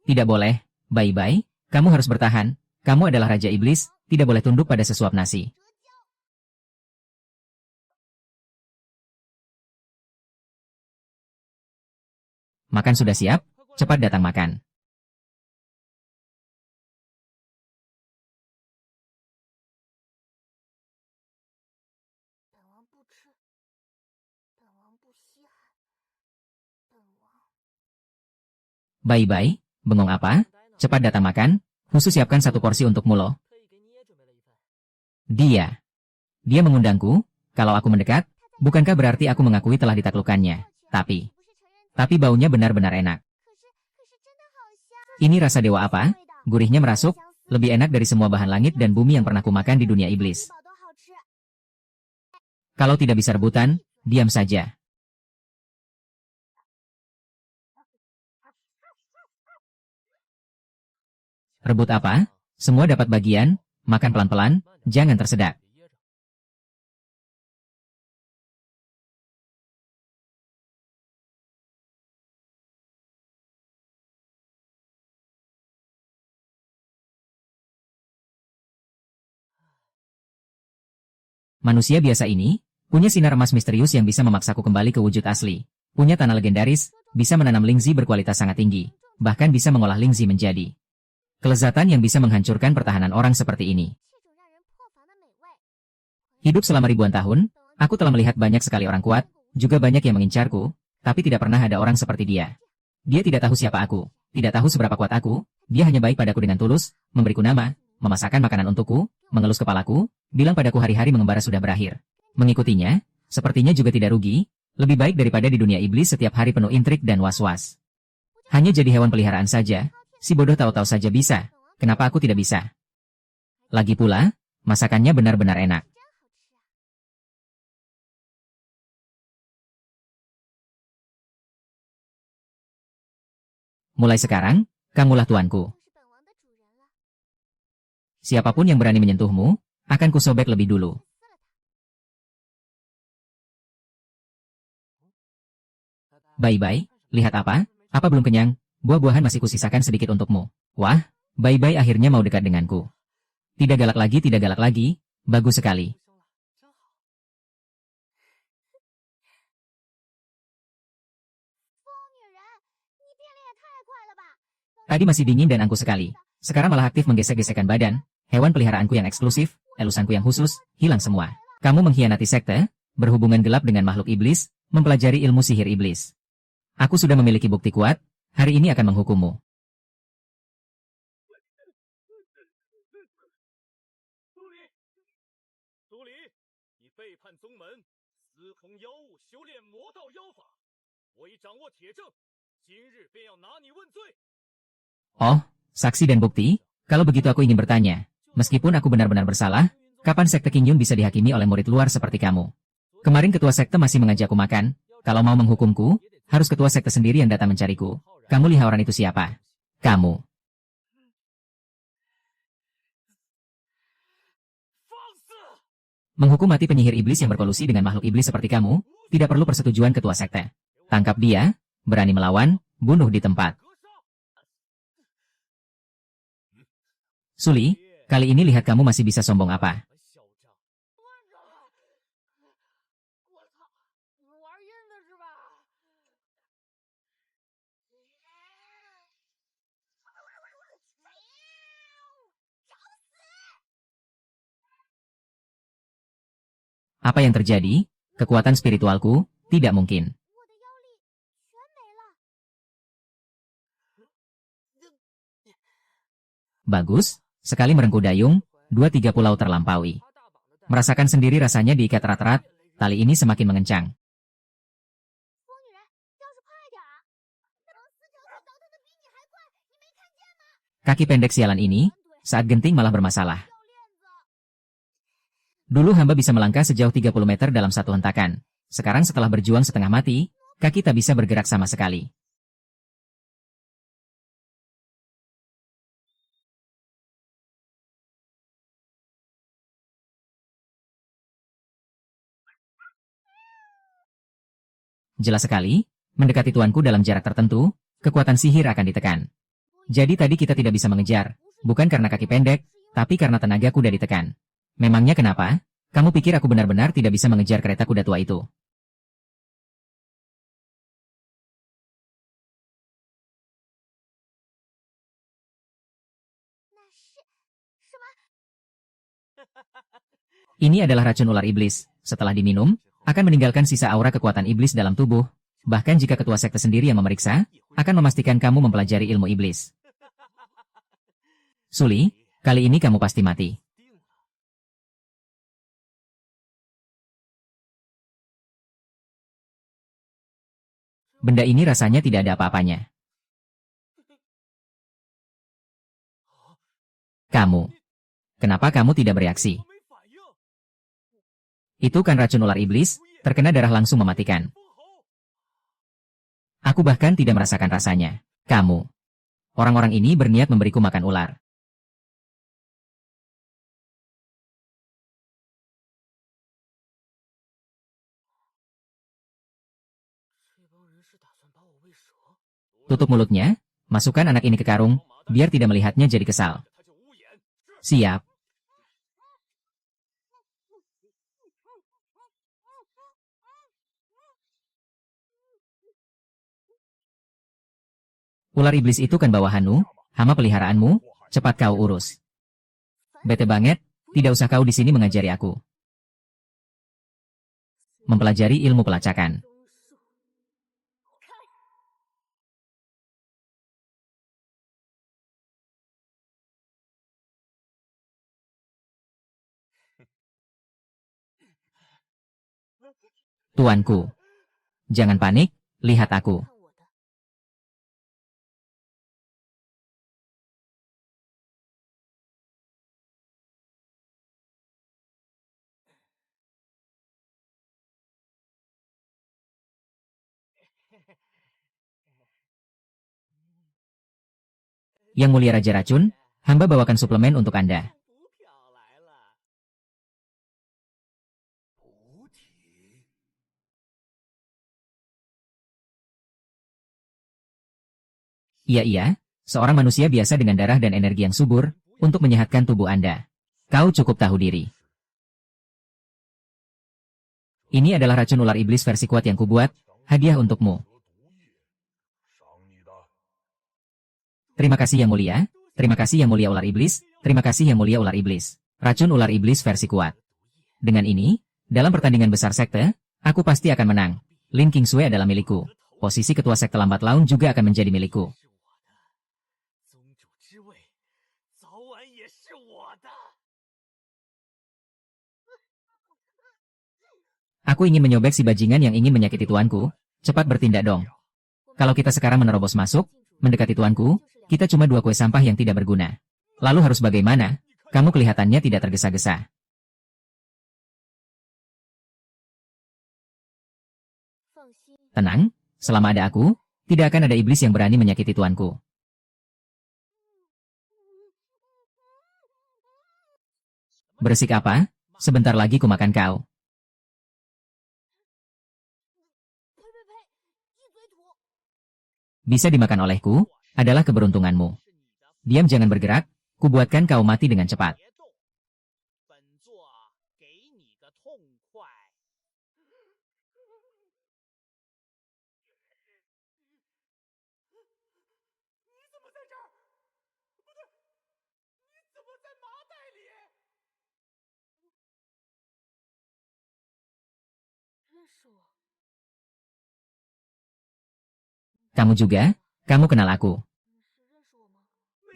Tidak boleh, Bai-Bai, kamu harus bertahan. Kamu adalah Raja Iblis, tidak boleh tunduk pada sesuap nasi. Makan sudah siap, cepat datang makan. 本王不吃，本王不稀罕，本王 Bai-Bai, bengong apa? Cepat datang makan, khusus siapkan satu porsi untukmu loh. 特意给你也准备了一份。 Dia mengundangku, kalau aku mendekat, bukankah berarti aku mengakui telah ditaklukkannya? Tapi 不是成人， baunya benar-benar enak. 可是真的好香。 Ini rasa dewa apa? 味道 Gurihnya merasuk, 相似 lebih enak dari semua bahan langit dan bumi yang pernah kumakan di dunia iblis. 宝都好吃。 Kalau tidak bisa rebutan, diam saja. Rebut apa? Semua dapat bagian, makan pelan-pelan, jangan tersedak. 别噎着。 Manusia biasa ini, punya sinar emas misterius yang bisa memaksaku kembali ke wujud asli. Punya tanah legendaris, bisa menanam lingzi berkualitas sangat tinggi. Bahkan bisa mengolah lingzi menjadi kelezatan yang bisa menghancurkan pertahanan orang seperti ini. 这种让人破防的美味。 Hidup selama ribuan tahun, aku telah melihat banyak sekali orang kuat, juga banyak yang mengincarku, tapi tidak pernah ada orang seperti dia. Dia tidak tahu siapa aku, tidak tahu seberapa kuat aku, dia hanya baik padaku dengan tulus, memberiku nama, memasakkan makanan untukku, mengelus kepalaku, bilang padaku hari-hari mengembara sudah berakhir. Mengikutinya, sepertinya juga tidak rugi, lebih baik daripada di dunia iblis setiap hari penuh intrik dan was-was. Hanya jadi hewan peliharaan saja, si bodoh tahu-tahu saja bisa, kenapa aku tidak bisa? Lagi pula, masakannya benar-benar enak. 真好吃啊！ Mulai sekarang, kamulah tuanku. 就是本王的主人了。 Siapapun yang berani menyentuhmu, akan kusobek lebih dulu. 撕了它。 Bai-Bai, lihat apa? Apa belum kenyang? Buah-buahan masih kusisakan sedikit untukmu. Wah, Bai-Bai akhirnya mau dekat denganku. Tidak galak lagi, tidak galak lagi. Bagus sekali. 不香了，真好。 疯女人，你变脸也太快了吧！ Tadi masih dingin dan angkuh sekali. Sekarang malah aktif menggesek-gesekkan badan. Hewan peliharaanku yang eksklusif, elusanku yang khusus, hilang semua. Kamu mengkhianati sekte, berhubungan gelap dengan makhluk iblis, mempelajari ilmu sihir iblis. Aku sudah memiliki bukti kuat, hari ini akan menghukummu. 苏黎，苏黎，你背叛宗门，私通妖物，修炼魔道妖法，我已掌握铁证，今日便要拿你问罪。 Oh, saksi dan bukti? Kalau begitu aku ingin bertanya, meskipun aku benar-benar bersalah, kapan sekte King Yun bisa dihakimi oleh murid luar seperti kamu? Kemarin ketua sekte masih mengajakku makan, kalau mau menghukumku, harus ketua sekte sendiri yang datang mencariku. Kamu lihat orang itu siapa? Kamu. 放肆！ Menghukum mati penyihir iblis yang berkolusi dengan makhluk iblis seperti kamu, tidak perlu persetujuan ketua sekte. Tangkap dia, berani melawan, bunuh di tempat. 格杀！ Suli, kali ini lihat kamu masih bisa sombong apa. 嚣张！我操！我操！你们玩阴的是吧？ 找死！ Apa yang terjadi? Kekuatan spiritualku? Tidak mungkin. 我的妖力全没了。 Bagus, sekali merengkuh dayung, 2-3 pulau terlampaui. Merasakan sendiri rasanya diikat erat-erat, tali ini semakin mengencang. 疯女人，要是快点儿啊！等死者可倒腾的比你还快，你没看见吗？ Kaki pendek sialan ini, saat genting malah bermasalah. 掉链子。 Dulu hamba bisa melangkah sejauh 30 meter dalam satu hentakan. Sekarang setelah berjuang setengah mati, kaki tak bisa bergerak sama sekali. Jelas sekali, mendekati tuanku dalam jarak tertentu, kekuatan sihir akan ditekan. Jadi tadi kita tidak bisa mengejar, bukan karena kaki pendek, tapi karena tenaga kuda ditekan. Memangnya kenapa? Kamu pikir aku benar-benar tidak bisa mengejar kereta kuda tua itu? Ini adalah racun ular iblis. Setelah diminum, akan meninggalkan sisa aura kekuatan iblis dalam tubuh. Bahkan jika ketua sekte sendiri yang memeriksa, akan memastikan kamu mempelajari ilmu iblis. Suli, kali ini kamu pasti mati. Benda ini rasanya tidak ada apa-apanya. Kamu. Kenapa kamu tidak bereaksi? Itu kan racun ular iblis, terkena darah langsung mematikan. Aku bahkan tidak merasakan rasanya. Kamu. Orang-orang ini berniat memberiku makan ular. Tutup mulutnya, masukkan anak ini ke karung, biar tidak melihatnya jadi kesal. Siap. Ular iblis itu kan bawahanmu, hama peliharaanmu, cepat kau urus. Bete banget, tidak usah kau di sini mengajari aku. Mempelajari ilmu pelacakan. Tuanku. Jangan panik, lihat aku. Yang mulia Raja Racun, hamba bawakan suplemen untuk Anda. Iya, seorang manusia biasa dengan darah dan energi yang subur, untuk menyehatkan tubuh Anda. Kau cukup tahu diri. Ini adalah racun ular iblis versi kuat yang kubuat, hadiah untukmu. Terima kasih yang mulia, terima kasih yang mulia ular iblis, terima kasih yang mulia ular iblis. Racun ular iblis versi kuat. Dengan ini, dalam pertandingan besar sekte, aku pasti akan menang. Lin Qingshui adalah milikku. Posisi ketua sekte lambat laun juga akan menjadi milikku. Aku ingin menyobek si bajingan yang ingin menyakiti tuanku. Cepat bertindak dong. Kalau kita sekarang menerobos masuk, mendekati tuanku, kita cuma 2 kue sampah yang tidak berguna. Lalu harus bagaimana? Kamu kelihatannya tidak tergesa-gesa. Tenang, selama ada aku, tidak akan ada iblis yang berani menyakiti tuanku. Berisik apa? Sebentar lagi kumakan kau. Bisa dimakan olehku, adalah keberuntunganmu. Diam jangan bergerak, kubuatkan kau mati dengan cepat. Kamu juga? Kamu kenal aku?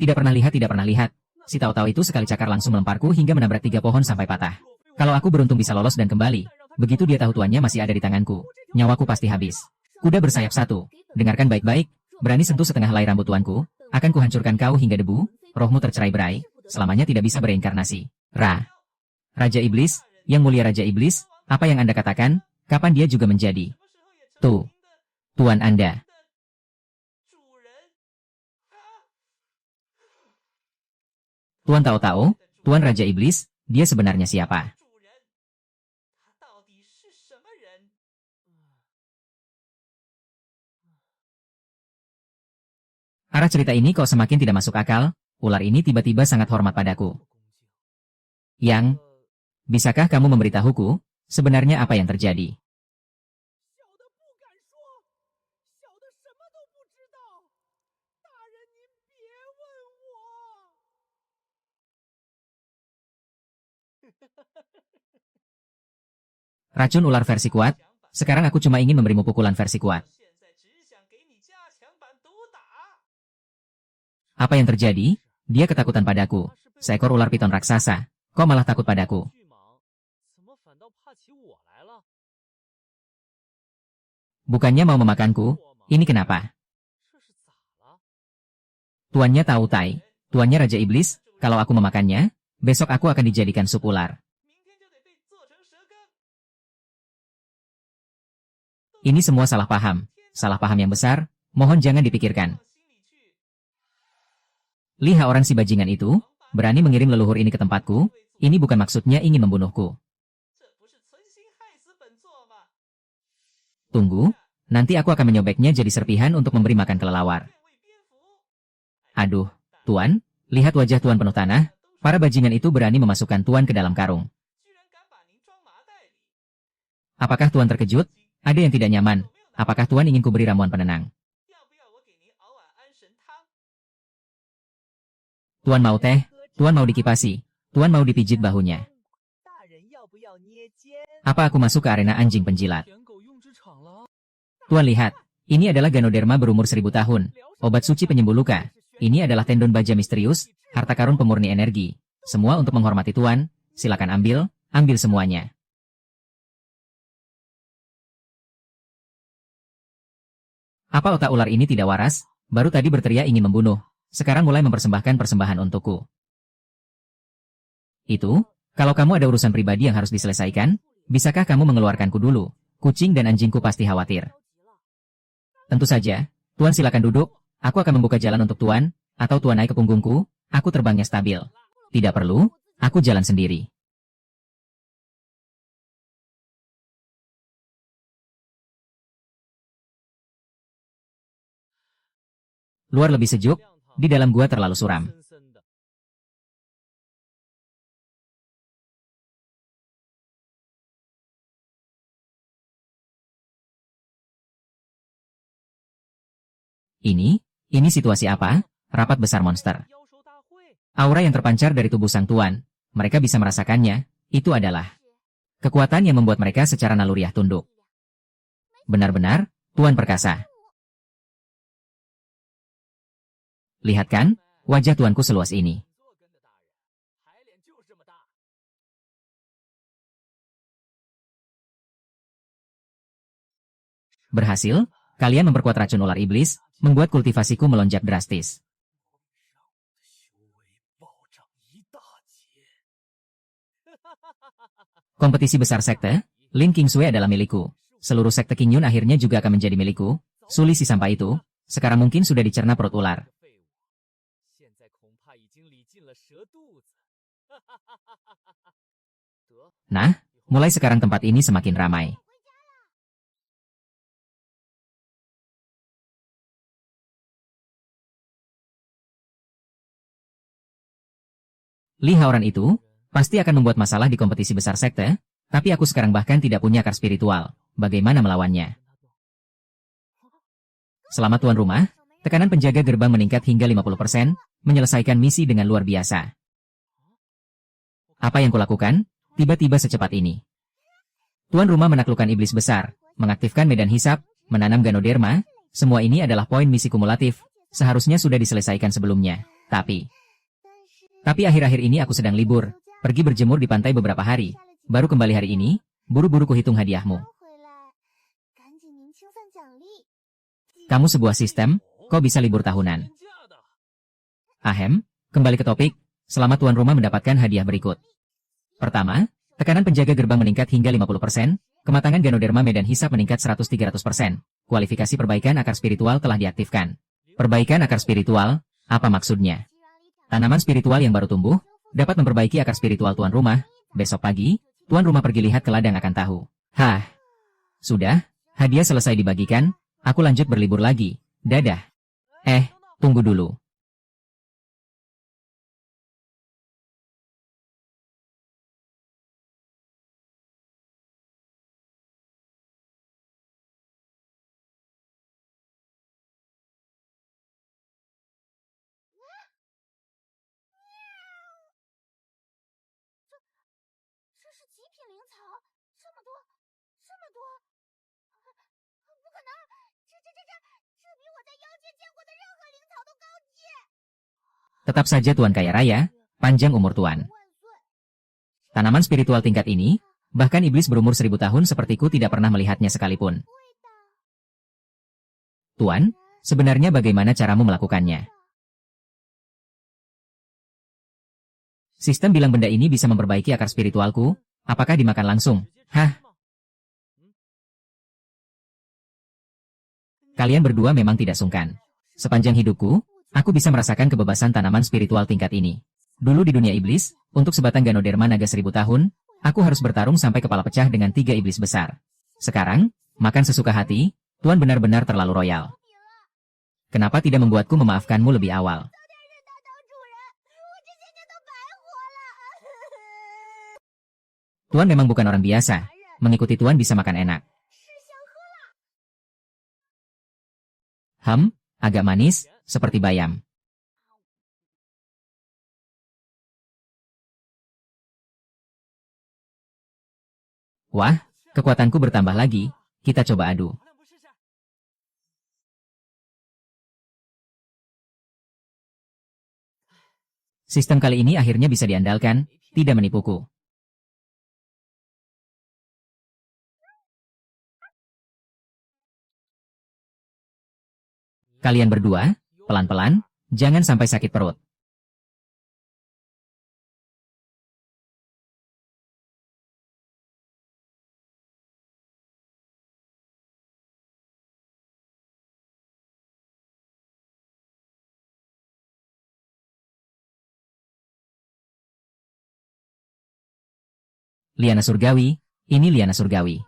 Tidak pernah lihat. Si tahu-tahu itu sekali cakar langsung melemparku hingga menabrak 3 pohon sampai patah. Kalau aku beruntung bisa lolos dan kembali, begitu dia tahu tuannya masih ada di tanganku, nyawaku pasti habis. Kuda bersayap 1. Dengarkan baik-baik, berani sentuh setengah helai rambut tuanku, akan kuhancurkan kau hingga debu, rohmu tercerai-berai, selamanya tidak bisa bereinkarnasi. Raja Iblis, yang mulia Raja Iblis, apa yang Anda katakan, kapan dia juga menjadi? Tuan Anda. Tuan tahu-tahu, Tuan Raja Iblis, dia sebenarnya siapa? Arah cerita ini kok semakin tidak masuk akal, ular ini tiba-tiba sangat hormat padaku. Yang, bisakah kamu memberitahuku, sebenarnya apa yang terjadi? Racun ular versi kuat, sekarang aku cuma ingin memberimu pukulan versi kuat. Apa yang terjadi? Dia ketakutan padaku. Seekor ular piton raksasa. Kok malah takut padaku? Bukannya mau memakanku? Ini kenapa? Tuannya tahu tai. Tuannya Raja Iblis, kalau aku memakannya, besok aku akan dijadikan sup ular. Ini semua salah paham yang besar, mohon jangan dipikirkan. Lihat orang si bajingan itu, berani mengirim leluhur ini ke tempatku, ini bukan maksudnya ingin membunuhku. Tunggu, nanti aku akan menyobeknya jadi serpihan untuk memberi makan kelelawar. Aduh, Tuan, lihat wajah Tuan penuh tanah, para bajingan itu berani memasukkan Tuan ke dalam karung. Apakah Tuan terkejut? Ada yang tidak nyaman. Apakah Tuan ingin kuberi ramuan penenang? Tuan mau teh? Tuan mau dikipasi? Tuan mau dipijit bahunya? Apa aku masuk ke arena anjing penjilat? Tuan lihat, ini adalah Ganoderma berumur 1000 tahun. Obat suci penyembuh luka. Ini adalah tendon baja misterius, harta karun pemurni energi. Semua untuk menghormati Tuan. Silakan ambil semuanya. Apa otak ular ini tidak waras? Baru tadi berteriak ingin membunuh. Sekarang mulai mempersembahkan persembahan untukku. Itu, kalau kamu ada urusan pribadi yang harus diselesaikan, bisakah kamu mengeluarkanku dulu? Kucing dan anjingku pasti khawatir. Tentu saja, Tuan silakan duduk, aku akan membuka jalan untuk Tuan, atau Tuan naik ke punggungku, aku terbangnya stabil. Tidak perlu, aku jalan sendiri. Luar lebih sejuk, di dalam gua terlalu suram. Ini situasi apa? Rapat besar monster. Aura yang terpancar dari tubuh sang Tuan, mereka bisa merasakannya, itu adalah kekuatan yang membuat mereka secara naluriah tunduk. Benar-benar, Tuan perkasa. Lihat kan, wajah Tuanku seluas ini. Berhasil, kalian memperkuat racun ular iblis, membuat kultivasiku melonjak drastis. Kompetisi besar sekte, Lin Kingsui adalah milikku. Seluruh sekte Qingyun akhirnya juga akan menjadi milikku. Suli si sampah itu, sekarang mungkin sudah dicerna perut ular. Nah, mulai sekarang tempat ini semakin ramai. Lihat orang itu, pasti akan membuat masalah di kompetisi besar sekte, tapi aku sekarang bahkan tidak punya akar spiritual. Bagaimana melawannya? Selama tuan rumah, tekanan penjaga gerbang meningkat hingga 50%, menyelesaikan misi dengan luar biasa. Apa yang kulakukan? Tiba-tiba secepat ini. Tuan rumah menaklukkan iblis besar, mengaktifkan medan hisap, menanam Ganoderma, semua ini adalah poin misi kumulatif, seharusnya sudah diselesaikan sebelumnya. Tapi akhir-akhir ini aku sedang libur, pergi berjemur di pantai beberapa hari, baru kembali hari ini, buru-buru kuhitung hadiahmu. Kamu sebuah sistem, kok bisa libur tahunan? Ahem, kembali ke topik, selamat tuan rumah mendapatkan hadiah berikut. Pertama, tekanan penjaga gerbang meningkat hingga 50%, kematangan Ganoderma medan hisap meningkat 100-300%, kualifikasi perbaikan akar spiritual telah diaktifkan. Perbaikan akar spiritual, apa maksudnya? Tanaman spiritual yang baru tumbuh, dapat memperbaiki akar spiritual tuan rumah, besok pagi, tuan rumah pergi lihat ke ladang akan tahu. Hah, sudah, hadiah selesai dibagikan, aku lanjut berlibur lagi, dadah. Tunggu dulu. Tetap saja tuan kaya raya, panjang umur tuan. Tanaman spiritual tingkat ini, bahkan iblis berumur 1000 tahun sepertiku tidak pernah melihatnya sekalipun. Tuan, sebenarnya bagaimana caramu melakukannya? Sistem bilang benda ini bisa memperbaiki akar spiritualku, apakah dimakan langsung? Hah? Kalian berdua memang tidak sungkan. Sepanjang hidupku, aku bisa merasakan kebebasan tanaman spiritual tingkat ini. Dulu di dunia iblis, untuk sebatang Ganoderma naga 1000 tahun, aku harus bertarung sampai kepala pecah dengan 3 iblis besar. Sekarang, makan sesuka hati, tuan benar-benar terlalu royal. Kenapa tidak membuatku memaafkanmu lebih awal? Tuan memang bukan orang biasa, mengikuti tuan bisa makan enak. Agak manis, seperti bayam. Wah, kekuatanku bertambah lagi, kita coba adu. Sistem kali ini akhirnya bisa diandalkan, tidak menipuku. Kalian berdua, pelan-pelan, jangan sampai sakit perut. Liana surgawi, ini liana surgawi.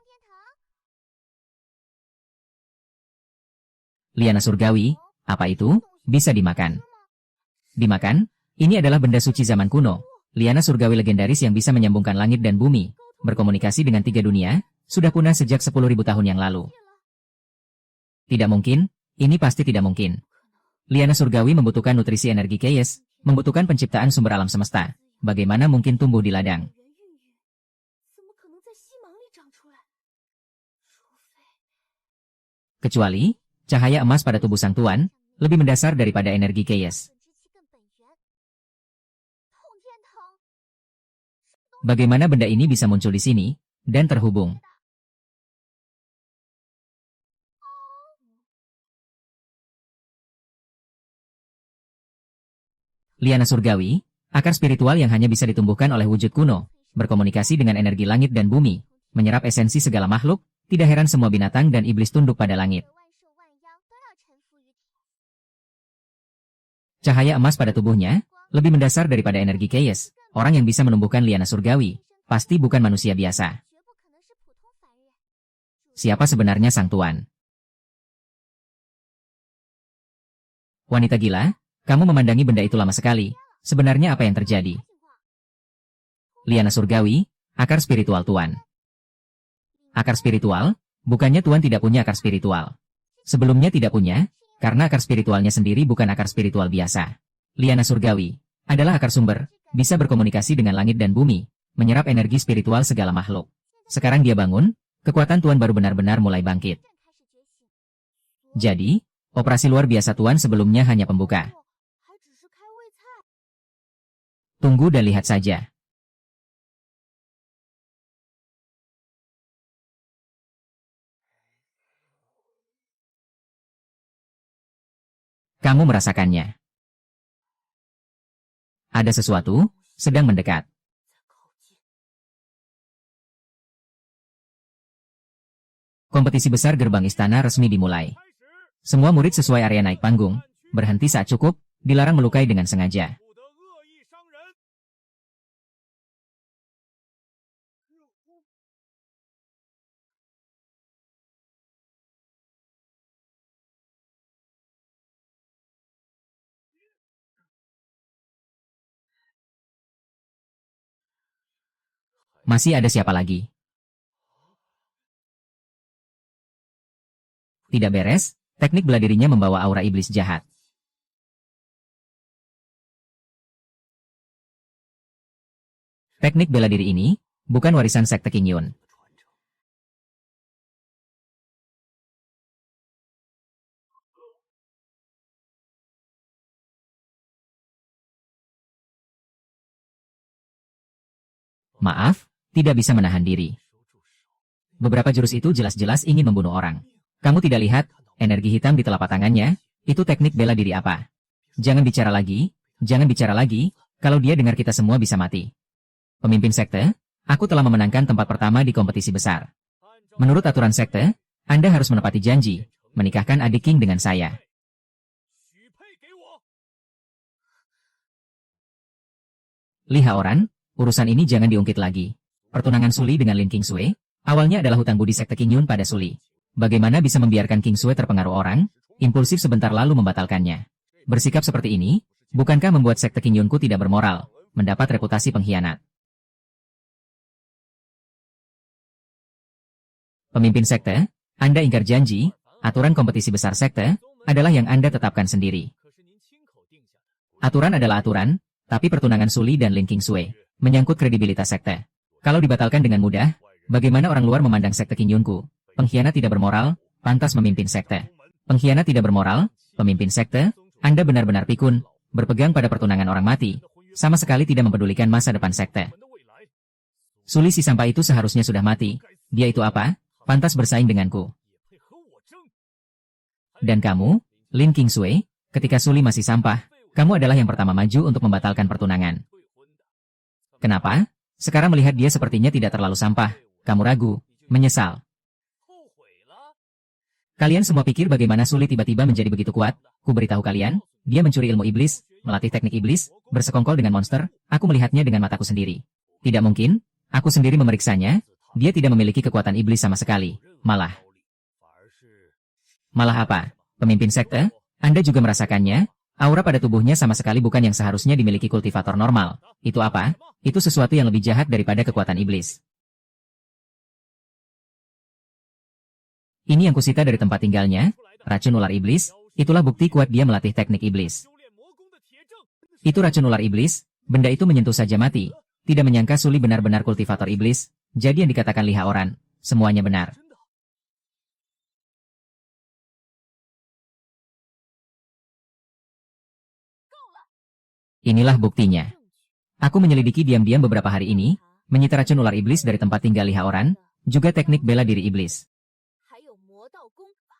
Liana surgawi, apa itu? Bisa dimakan. Dimakan? Ini adalah benda suci zaman kuno. Liana surgawi legendaris yang bisa menyambungkan langit dan bumi, berkomunikasi dengan 3 dunia, sudah punah sejak 10.000 tahun yang lalu. Tidak mungkin, ini pasti tidak mungkin. Liana surgawi membutuhkan nutrisi energi chaos, membutuhkan penciptaan sumber alam semesta. Bagaimana mungkin tumbuh di ladang? Kecuali, cahaya emas pada tubuh sang tuan, lebih mendasar daripada energi chaos. Bagaimana benda ini bisa muncul di sini, dan terhubung? Liana surgawi, akar spiritual yang hanya bisa ditumbuhkan oleh wujud kuno, berkomunikasi dengan energi langit dan bumi, menyerap esensi segala makhluk, tidak heran semua binatang dan iblis tunduk pada langit. Cahaya emas pada tubuhnya, lebih mendasar daripada energi chaos. Orang yang bisa menumbuhkan liana surgawi, pasti bukan manusia biasa. Siapa sebenarnya sang tuan? Wanita gila, kamu memandangi benda itu lama sekali. Sebenarnya apa yang terjadi? Liana surgawi, akar spiritual tuan. Akar spiritual? Bukannya tuan tidak punya akar spiritual. Sebelumnya tidak punya, karena akar spiritualnya sendiri bukan akar spiritual biasa. Liana surgawi adalah akar sumber, bisa berkomunikasi dengan langit dan bumi, menyerap energi spiritual segala makhluk. Sekarang dia bangun, kekuatan Tuan baru benar-benar mulai bangkit. 战开始觉醒， Jadi, operasi luar biasa Tuan sebelumnya hanya pembuka. 还只是开胃菜。 Tunggu dan lihat saja. Kamu merasakannya. Ada sesuatu sedang mendekat. 在靠近， Kompetisi besar gerbang istana resmi dimulai. 开始， Semua murid sesuai area naik panggung, berhenti saat cukup, dilarang melukai dengan sengaja. 不得恶意伤人。 Masih ada siapa lagi? Tidak beres, teknik bela dirinya membawa aura iblis jahat. Teknik bela diri ini bukan warisan sekte Qingyun. Maaf, tidak bisa menahan diri. Beberapa jurus itu jelas-jelas ingin membunuh orang. Kamu tidak lihat energi hitam di telapak tangannya? Itu teknik bela diri apa? Jangan bicara lagi, kalau dia dengar kita semua bisa mati. Pemimpin sekte, aku telah memenangkan tempat pertama di kompetisi besar. Menurut aturan sekte, Anda harus menepati janji, menikahkan adik King dengan saya. 许配给我。 Liha Oran, urusan ini jangan diungkit lagi. Pertunangan Suli dengan Lin Qingsui, awalnya adalah hutang budi sekte Qingyun pada Suli. Bagaimana bisa membiarkan Qingsui terpengaruh orang, impulsif sebentar lalu membatalkannya? Bersikap seperti ini, bukankah membuat sekte Qingyunku tidak bermoral, mendapat reputasi pengkhianat? Pemimpin sekte, Anda ingkar janji, aturan kompetisi besar sekte, adalah yang Anda tetapkan sendiri. 可是您亲口定下的。 Aturan adalah aturan, tapi pertunangan Suli dan Lin Qingsui menyangkut kredibilitas sekte. Kalau dibatalkan dengan mudah, bagaimana orang luar memandang sekte Qingyunku? Pengkhianat tidak bermoral, pantas memimpin sekte. Pengkhianat tidak bermoral, pemimpin sekte, Anda benar-benar pikun, berpegang pada pertunangan orang mati, sama sekali tidak mempedulikan masa depan sekte. 我们的未来 Suli si sampah itu seharusnya sudah mati. Dia itu apa? Pantas bersaing denganku. 也配和我争。 Dan kamu, Lin Qingsui, ketika Suli masih sampah, kamu adalah yang pertama maju untuk membatalkan pertunangan. 退婚的， Kenapa? Sekarang melihat dia sepertinya tidak terlalu sampah, kamu ragu, menyesal. 后悔了。 Kalian semua pikir bagaimana Suli tiba-tiba menjadi begitu kuat? Ku beritahu kalian, dia mencuri ilmu iblis, melatih teknik iblis, bersekongkol dengan monster, aku melihatnya dengan mataku sendiri. Tidak mungkin, aku sendiri memeriksanya, dia tidak memiliki kekuatan iblis sama sekali, malah. 反而是 Malah apa? Pemimpin sekte, Anda juga merasakannya? Aura pada tubuhnya sama sekali bukan yang seharusnya dimiliki kultivator normal. Itu apa? Itu sesuatu yang lebih jahat daripada kekuatan iblis. Ini yang kusita dari tempat tinggalnya, racun ular iblis, itulah bukti kuat dia melatih teknik iblis. 修炼魔功的铁证。 Itu racun ular iblis, benda itu menyentuh saja mati. Tidak menyangka Suli benar-benar kultivator iblis, jadi yang dikatakan Liha Oran, semuanya benar. 真的， Inilah buktinya. Aku menyelidiki diam-diam beberapa hari ini, menyita racun ular iblis dari tempat tinggal Liha Oran, juga teknik bela diri iblis. 还有魔道功法，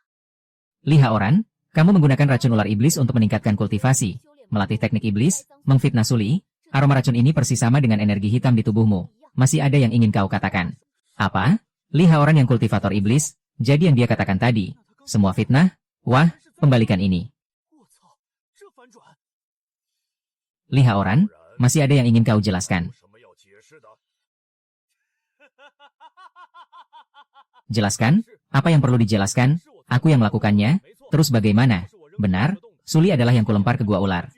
Liha Oran, kamu menggunakan racun ular iblis untuk meningkatkan kultivasi, melatih teknik iblis, memfitnah Suli. Aroma racun ini persis sama dengan energi hitam di tubuhmu. Masih ada yang ingin kau katakan? Apa? Liha Oran yang kultivator iblis, jadi yang dia katakan tadi. Semua fitnah? Wah, kembalikan ini. 我操，这反转！ Liha Oran, masih ada yang ingin kau jelaskan? 什么要解释的？ Jelaskan? Apa yang perlu dijelaskan? Aku yang melakukannya? Terus bagaimana? Benar, Suli adalah yang kulempar ke gua ular.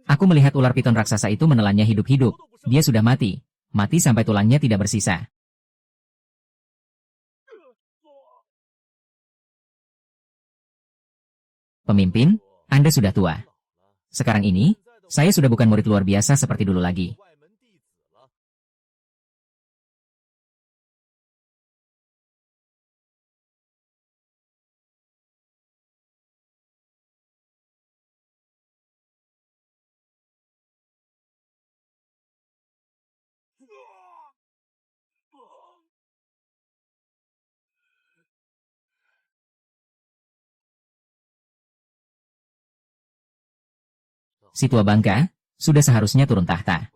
Aku melihat ular piton raksasa itu menelannya hidup-hidup. Dia sudah mati. Mati sampai tulangnya tidak bersisa. Pemimpin, Anda sudah tua. Sekarang ini, saya sudah bukan murid luar biasa seperti dulu lagi. Si tua bangka, sudah seharusnya turun tahta.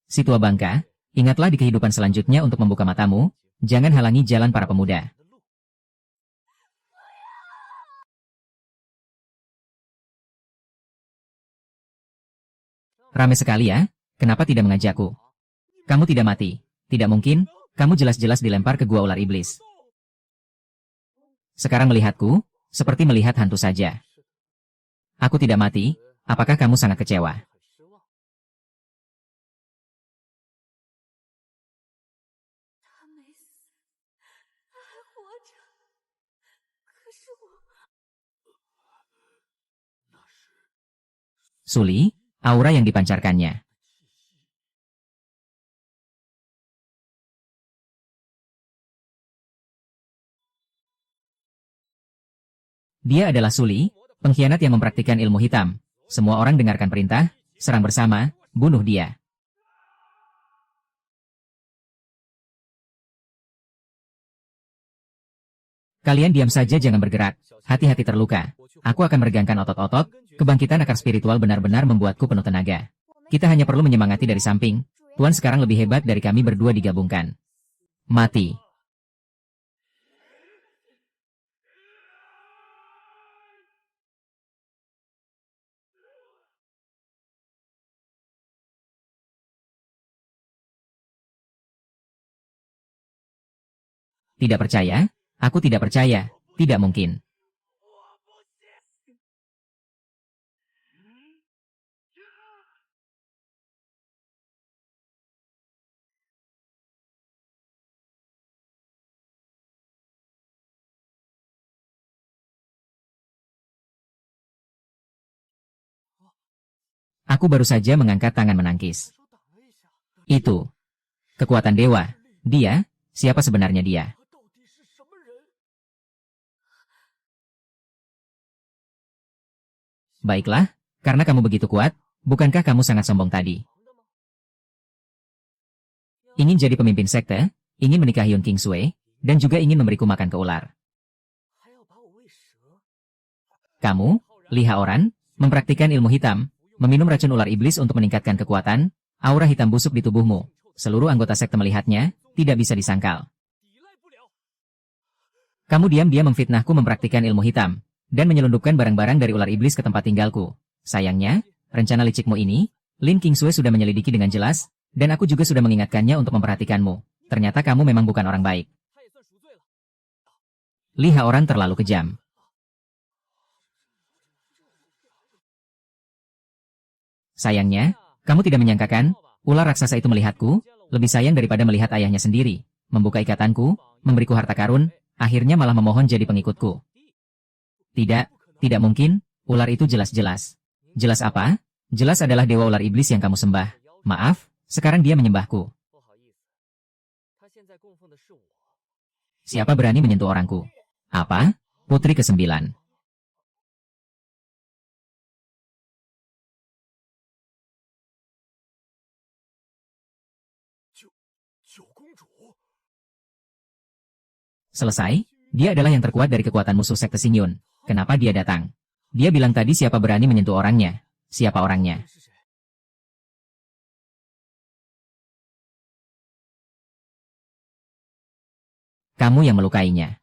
Si tua bangka, ingatlah di kehidupan selanjutnya untuk membuka matamu, jangan halangi jalan para pemuda. Rame sekali ya, kenapa tidak mengajakku? Kamu tidak mati, tidak mungkin, kamu jelas-jelas dilempar ke gua ular iblis. Sekarang melihatku, seperti melihat hantu saja. Aku tidak mati, apakah kamu sangat kecewa? Suli, aura yang dipancarkannya. Dia adalah Suli, pengkhianat yang mempraktikkan ilmu hitam. Semua orang dengarkan perintah, serang bersama, bunuh dia. Kalian diam saja, jangan bergerak. Hati-hati terluka. Aku akan meregangkan otot-otot, kebangkitan akar spiritual benar-benar membuatku penuh tenaga. Kita hanya perlu menyemangati dari samping. Tuan sekarang lebih hebat dari kami berdua digabungkan. Mati. Tidak percaya? Aku tidak percaya. Tidak mungkin. Aku baru saja mengangkat tangan menangkis. Itu. Kekuatan dewa. Dia, siapa sebenarnya dia? Baiklah, karena kamu begitu kuat, bukankah kamu sangat sombong tadi? Ingin jadi pemimpin sekte, ingin menikahi Yun King Sui, dan juga ingin memberiku makan ke ular. Kamu, Liha Oran, mempraktikkan ilmu hitam, meminum racun ular iblis untuk meningkatkan kekuatan, aura hitam busuk di tubuhmu. Seluruh anggota sekte melihatnya, tidak bisa disangkal. Kamu diam-diam memfitnahku mempraktikkan ilmu hitam, dan menyelundupkan barang-barang dari ular iblis ke tempat tinggalku. Sayangnya, rencana licikmu ini, Lin King Sui sudah menyelidiki dengan jelas, dan aku juga sudah mengingatkannya untuk memperhatikanmu. Ternyata kamu memang bukan orang baik. Liha Oran terlalu kejam. Sayangnya, kamu tidak menyangkakan, ular raksasa itu melihatku, lebih sayang daripada melihat ayahnya sendiri, membuka ikatanku, memberiku harta karun, akhirnya malah memohon jadi pengikutku. Tidak, tidak mungkin, ular itu jelas-jelas. Jelas apa? Jelas adalah dewa ular iblis yang kamu sembah. Maaf, sekarang dia menyembahku. Siapa berani menyentuh orangku? Apa? Putri ke-9. Selesai, dia adalah yang terkuat dari kekuatan musuh sekte Xingyun. Kenapa dia datang? Dia bilang tadi siapa berani menyentuh orangnya. Siapa orangnya? Kamu yang melukainya.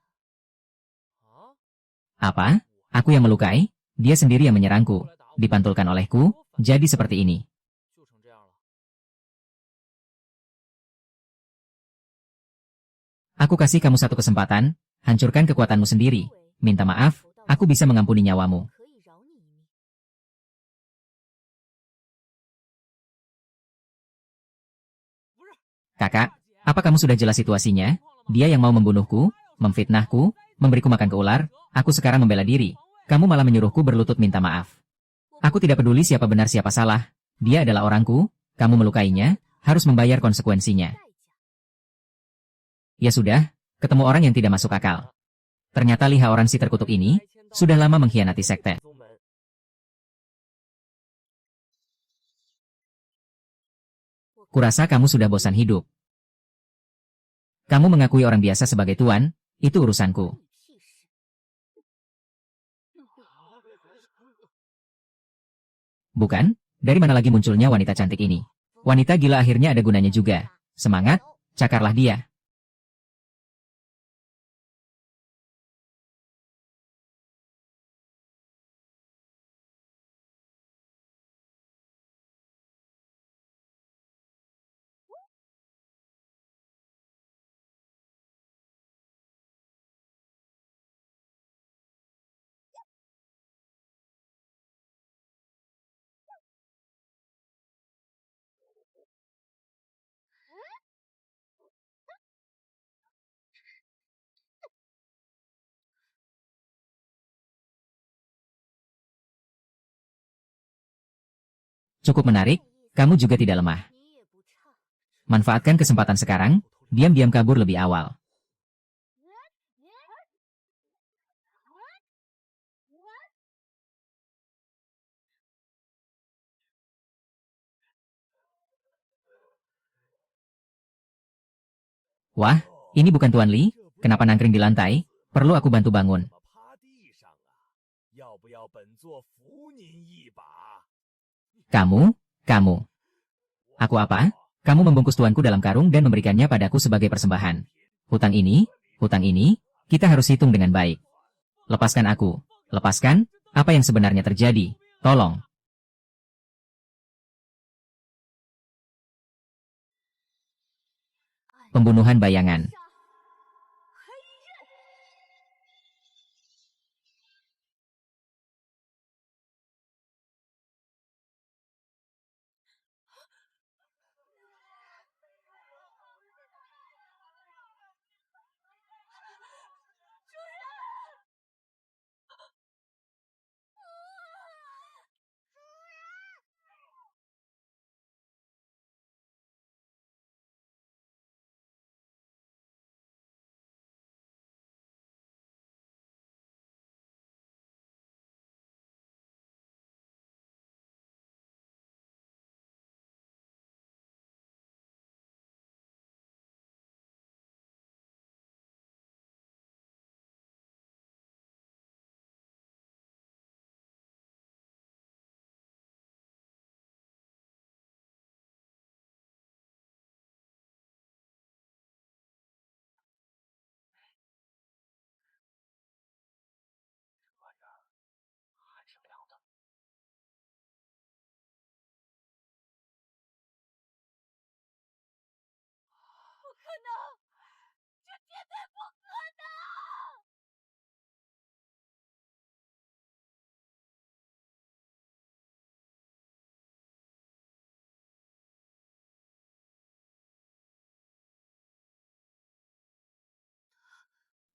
Apa? Aku yang melukai? Dia sendiri yang menyerangku. Dipantulkan olehku, jadi seperti ini. Aku kasih kamu satu kesempatan, hancurkan kekuatanmu sendiri. Minta maaf, aku bisa mengampuni nyawamu. Kakak, apa kamu sudah jelas situasinya? Dia yang mau membunuhku, memfitnahku, memberiku makan ke ular, aku sekarang membela diri. Kamu malah menyuruhku berlutut minta maaf. Aku tidak peduli siapa benar siapa salah. Dia adalah orangku, kamu melukainya, harus membayar konsekuensinya. Ya sudah, ketemu orang yang tidak masuk akal. Ternyata Liha Oran si terkutuk ini, sudah lama mengkhianati sekte. Kurasa kamu sudah bosan hidup. Kamu mengakui orang biasa sebagai tuan, itu urusanku. Bukan? Dari mana lagi munculnya wanita cantik ini? Wanita gila akhirnya ada gunanya juga. Semangat, cakarlah dia. Cukup menarik, kamu juga tidak lemah. Manfaatkan kesempatan sekarang, diam-diam kabur lebih awal. Wah, ini bukan Tuan Li, kenapa nangkring di lantai? Perlu aku bantu bangun. Kamu. Aku apa? Kamu membungkus tuanku dalam karung dan memberikannya padaku sebagai persembahan. Hutang ini, kita harus hitung dengan baik. Lepaskan aku. Lepaskan, apa yang sebenarnya terjadi? Tolong. Pembunuhan bayangan.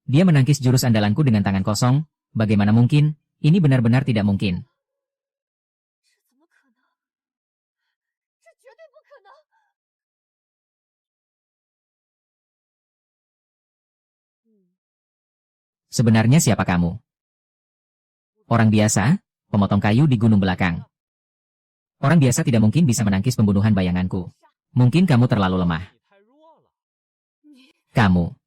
Dia menangkis jurus andalanku dengan tangan kosong. Bagaimana mungkin? Ini benar-benar tidak mungkin. Sebenarnya siapa kamu? Orang biasa, pemotong kayu di gunung belakang. Orang biasa tidak mungkin bisa menangkis pembunuhan bayanganku. Mungkin kamu terlalu lemah. Kamu.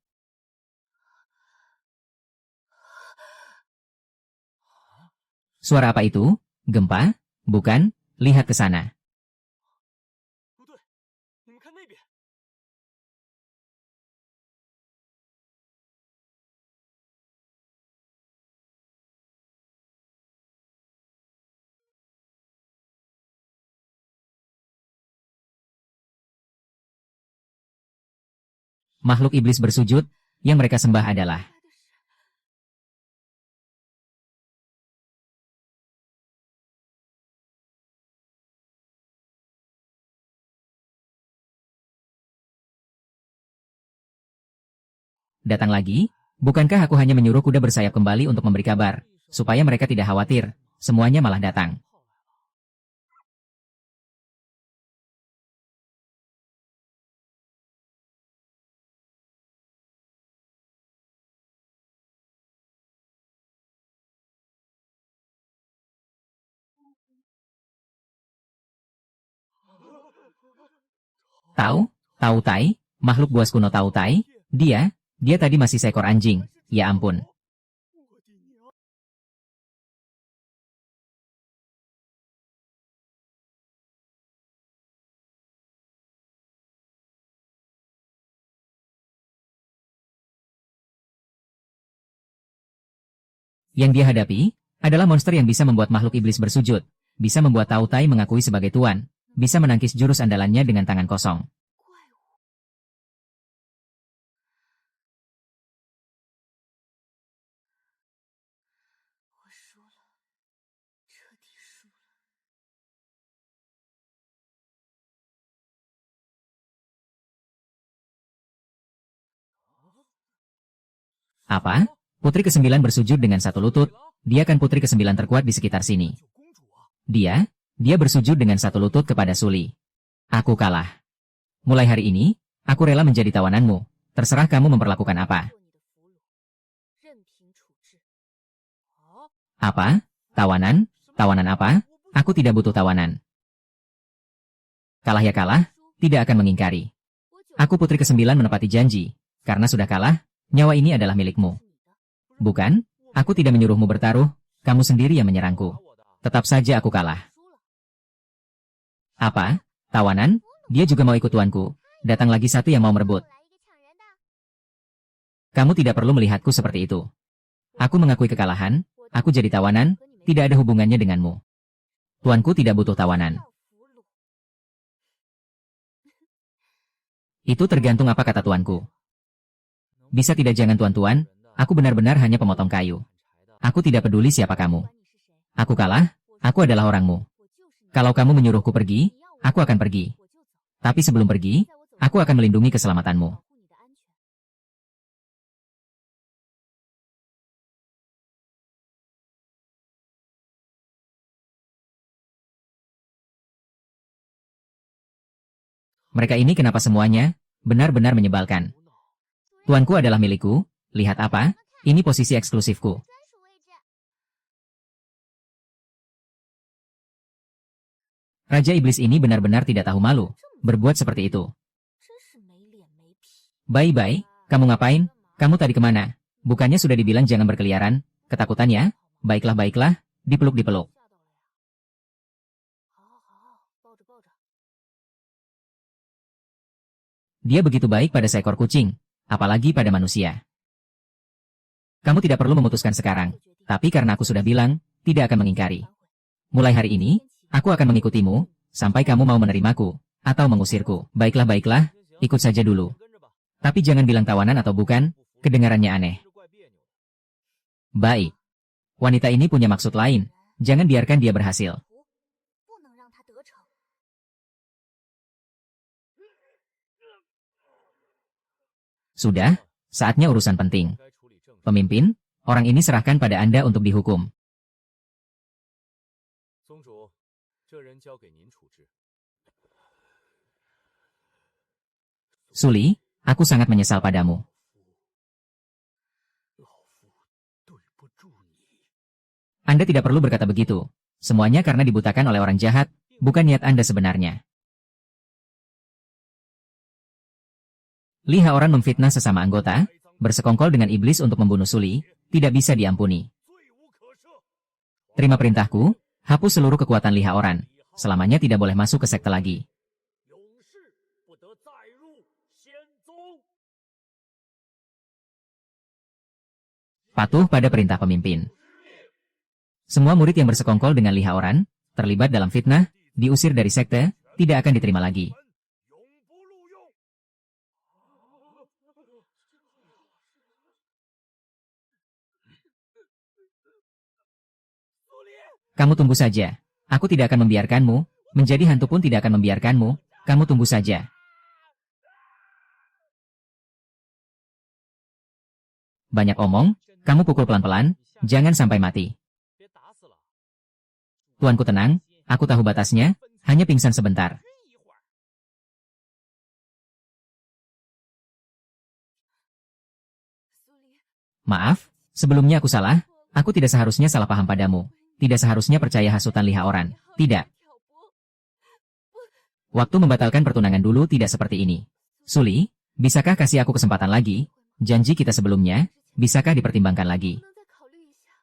Suara apa itu? Gempa? Bukan, lihat ke sana. Makhluk iblis bersujud, yang mereka sembah adalah datang lagi? Bukankah aku hanya menyuruh kuda bersayap kembali untuk memberi kabar, supaya mereka tidak khawatir, semuanya malah datang. Tahu? Tahu Tai? Makhluk buas kuno Tahu Tai? Dia tadi masih seekor anjing. Ya ampun. Yang dia hadapi adalah monster yang bisa membuat makhluk iblis bersujud, bisa membuat Tao Tai mengakui sebagai tuan, bisa menangkis jurus andalannya dengan tangan kosong. 我输了，彻底输了。 Apa? Putri ke-9 bersujud dengan satu lutut, dia kan putri ke-9 terkuat di sekitar sini. Dia bersujud dengan satu lutut kepada Suli. Aku kalah. Mulai hari ini, aku rela menjadi tawananmu. Terserah kamu memperlakukan apa. 做你的俘虏，任凭处置。 Apa? Tawanan? Tawanan apa? Aku tidak butuh tawanan. Kalah ya kalah, tidak akan mengingkari. Aku putri ke-9 menepati janji. Karena sudah kalah, nyawa ini adalah milikmu. Bukan, aku tidak menyuruhmu bertaruh, kamu sendiri yang menyerangku. Tetap saja aku kalah. Apa? Tawanan? Dia juga mau ikut tuanku. Datang lagi satu yang mau merebut. 来一个抢人的， Kamu tidak perlu melihatku seperti itu. Aku mengakui kekalahan, aku jadi tawanan, tidak ada hubungannya denganmu. Tuanku tidak butuh tawanan. 要俘虏。 Itu tergantung apa kata tuanku. Bisa tidak jangan tuan-tuan, aku benar-benar hanya pemotong kayu. Aku tidak peduli siapa kamu. 管你是谁， Aku kalah, aku adalah orangmu. 我就是你。 Kalau kamu menyuruhku pergi, 你要我 aku akan pergi. 我就走。 Tapi sebelum pergi, 在我走 aku akan melindungi keselamatanmu. 保护你的安全。 Mereka ini kenapa semuanya? Benar-benar menyebalkan. Tuanku adalah milikku, lihat apa? Ini posisi eksklusifku. 专属位置。 Raja Iblis ini benar-benar tidak tahu malu, berbuat seperti itu. 真是没脸没皮。 Bye-bye, kamu ngapain? Kamu tadi kemana? Bukannya sudah dibilang jangan berkeliaran? Ketakutan ya? Baiklah, dipeluk-dipeluk. 吓到了呀。好好好，抱着抱着。 Dia begitu baik pada seekor kucing, apalagi pada manusia. Kamu tidak perlu memutuskan sekarang, tapi karena aku sudah bilang, tidak akan mengingkari. Mulai hari ini, aku akan mengikutimu, sampai kamu mau menerimaku, atau mengusirku. Baiklah, ikut saja dulu. Tapi jangan bilang tawanan atau bukan, kedengarannya aneh. Baik. Wanita ini punya maksud lain, jangan biarkan dia berhasil. 不能让他得逞。 Sudah, saatnya urusan penting. 该处理正事。 Pemimpin, orang ini serahkan pada Anda untuk dihukum. 宗主，这人交给您处置。 Suli, aku sangat menyesal padamu. 老夫对不住你。 Anda tidak perlu berkata begitu. Semuanya karena dibutakan oleh orang jahat, bukan niat Anda sebenarnya. Lihat orang memfitnah sesama anggota, bersekongkol dengan iblis untuk membunuh Suli, tidak bisa diampuni. 罪无可赦。 Terima perintahku, hapus seluruh kekuatan Lihat orang. Selamanya tidak boleh masuk ke sekte lagi. 勇士不得再入仙宗。 Patuh pada perintah pemimpin. Semua murid yang bersekongkol dengan Lihat orang, terlibat dalam fitnah, diusir dari sekte, tidak akan diterima lagi. 永不录用。 Kamu tunggu saja. Aku tidak akan membiarkanmu, menjadi hantu pun tidak akan membiarkanmu, kamu tunggu saja. Banyak omong, kamu pukul pelan-pelan, jangan sampai mati. 别打死了。 Tuanku tenang, aku tahu batasnya, hanya pingsan sebentar. 一会儿。 苏黎， Maaf, sebelumnya aku salah, aku tidak seharusnya salah paham padamu. Tidak seharusnya percaya hasutan Lihat orang. Tidak. 挑拨。Waktu membatalkan pertunangan dulu tidak seperti ini. Suli, bisakah kasih aku kesempatan lagi? Janji kita sebelumnya, bisakah dipertimbangkan lagi? 能再考虑一下？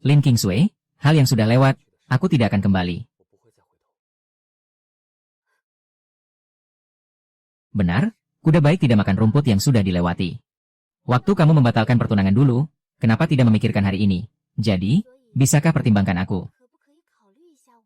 Lin Kingsway, hal yang sudah lewat, aku tidak akan kembali. Benar, kuda baik tidak makan rumput yang sudah dilewati. Waktu kamu membatalkan pertunangan dulu, kenapa tidak memikirkan hari ini? Jadi, bisakah pertimbangkan aku? 可不可以考虑一下我？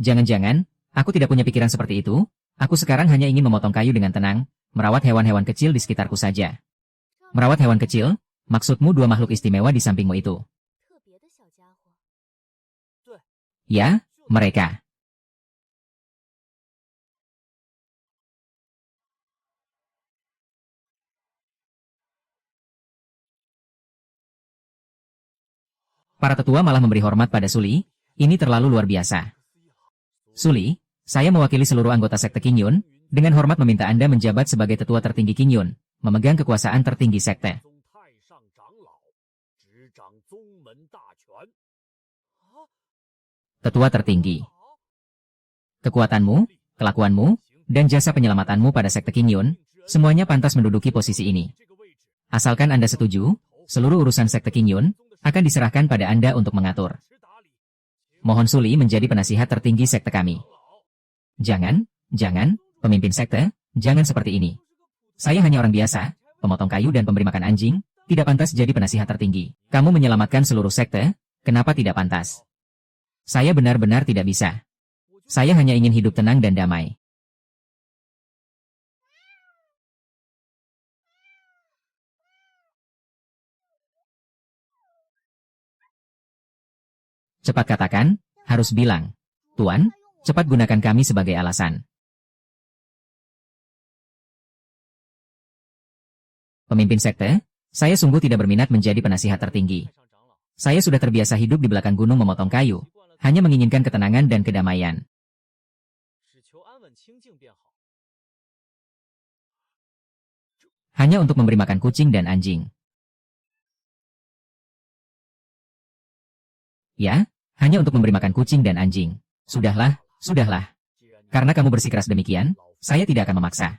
Jangan-jangan, aku tidak punya pikiran seperti itu. Aku sekarang hanya ingin memotong kayu dengan tenang, merawat hewan-hewan kecil di sekitarku saja. Merawat hewan kecil? Maksudmu dua makhluk istimewa di sampingmu itu? 特别的小家伙。 Ya, mereka. Para tetua malah memberi hormat pada Suli, ini terlalu luar biasa. Suli, saya mewakili seluruh anggota sekte Qingyun, dengan hormat meminta Anda menjabat sebagai tetua tertinggi Qingyun, memegang kekuasaan tertinggi sekte. 宗太上长老，执掌宗门大权。 Tetua tertinggi. Kekuatanmu, kelakuanmu, dan jasa penyelamatanmu pada sekte Qingyun, semuanya pantas menduduki posisi ini. Asalkan Anda setuju, seluruh urusan sekte Qingyun akan diserahkan pada Anda untuk mengatur. Mohon Suli menjadi penasihat tertinggi sekte kami. Jangan, pemimpin sekte, jangan seperti ini. Saya hanya orang biasa, pemotong kayu dan pemberi makan anjing, tidak pantas jadi penasihat tertinggi. Kamu menyelamatkan seluruh sekte, kenapa tidak pantas? Saya benar-benar tidak bisa. Saya hanya ingin hidup tenang dan damai. Cepat katakan, harus bilang. Tuan, cepat gunakan kami sebagai alasan. Pemimpin sekte, saya sungguh tidak berminat menjadi penasihat tertinggi. Saya sudah terbiasa hidup di belakang gunung memotong kayu, hanya menginginkan ketenangan dan kedamaian. 只求安稳清静便好。 Hanya untuk memberi makan kucing dan anjing. Ya, hanya untuk memberi makan kucing dan anjing. Sudahlah. Karena kamu bersikeras demikian, saya tidak akan memaksa.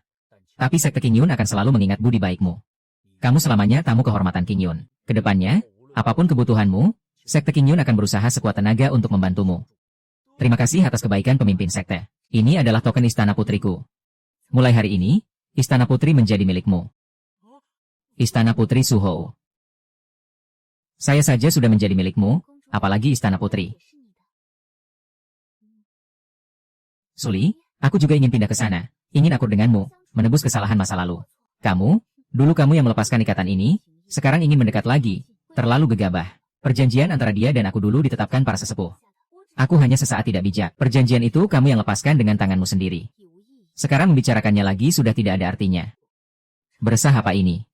Tapi sekte Qingyun akan selalu mengingat budi baikmu. Kamu selamanya tamu kehormatan Qingyun. Kedepannya, apapun kebutuhanmu, sekte Qingyun akan berusaha sekuat tenaga untuk membantumu. Terima kasih atas kebaikan pemimpin sekte. Ini adalah token istana putriku. Mulai hari ini, istana putri menjadi milikmu. Istana Putri Suhou. Saya saja sudah menjadi milikmu, apalagi istana putri. Suli, aku juga ingin pindah ke sana. Ingin akur denganmu, menebus kesalahan masa lalu. Dulu kamu yang melepaskan ikatan ini, sekarang ingin mendekat lagi. Terlalu gegabah. Perjanjian antara dia dan aku dulu ditetapkan para sesepuh. Aku hanya sesaat tidak bijak. Perjanjian itu kamu yang lepaskan dengan tanganmu sendiri. Sekarang membicarakannya lagi sudah tidak ada artinya. Beresah apa ini?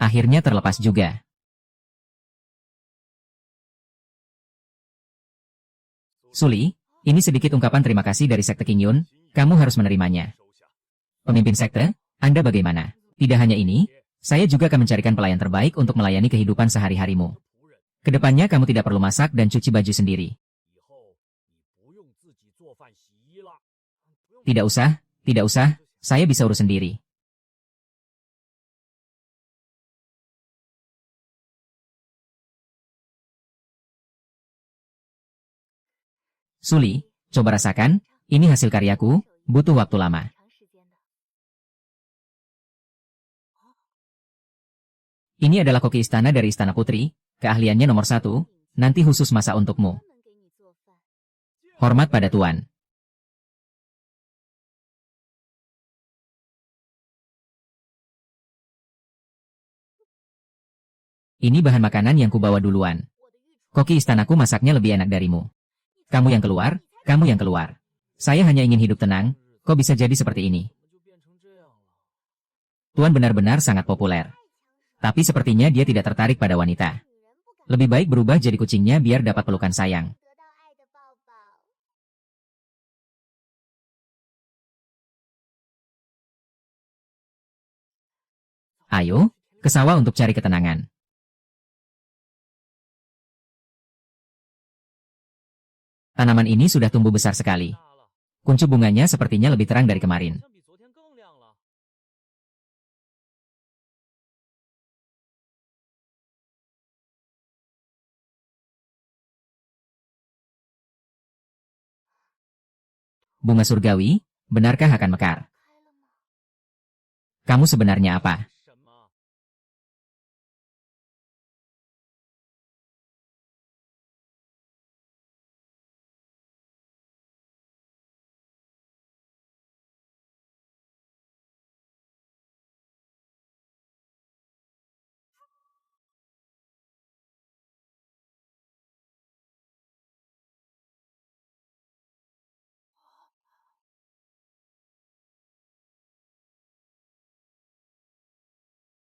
Akhirnya terlepas juga. Suli, ini sedikit ungkapan terima kasih dari sekte Qingyun, kamu harus menerimanya. Pemimpin sekte, Anda bagaimana? Tidak hanya ini, saya juga akan mencarikan pelayan terbaik untuk melayani kehidupan sehari-harimu. Kedepannya kamu tidak perlu masak dan cuci baju sendiri. Tidak usah, saya bisa urus sendiri. Suli, coba rasakan, ini hasil karyaku, butuh waktu lama. Ini adalah koki istana dari Istana Putri, keahliannya nomor 1, nanti khusus masak untukmu. Hormat pada Tuan. Ini bahan makanan yang kubawa duluan. Koki istanaku masaknya lebih enak darimu. Kamu yang keluar, kamu yang keluar. Saya hanya ingin hidup tenang, kok bisa jadi seperti ini? Tuan benar-benar sangat populer. Tapi sepertinya dia tidak tertarik pada wanita. Lebih baik berubah jadi kucingnya biar dapat pelukan sayang. 得到爱的抱抱。 Ayo, ke sawah untuk cari ketenangan. Tanaman ini sudah tumbuh besar sekali. 大了， Kuncup bunganya sepertinya lebih terang dari kemarin. 相比昨天更亮了。 Bunga surgawi, benarkah akan mekar? 开了吗？ Kamu sebenarnya apa? 什么？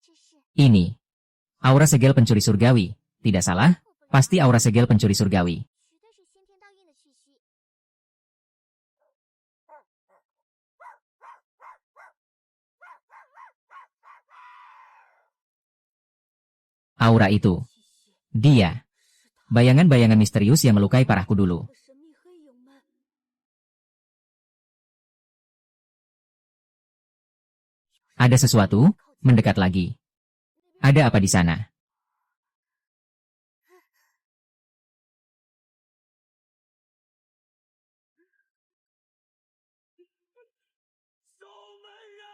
这是 Ini. Aura segel pencuri surgawi. Tidak salah? Pasti aura segel pencuri surgawi. 绝对是先天盗印的气息。 Aura itu. Dia. Bayangan-bayangan misterius yang melukai parahku dulu. 神秘黑影们， Ada sesuatu, mendekat lagi. Ada apa di sana? 守门人！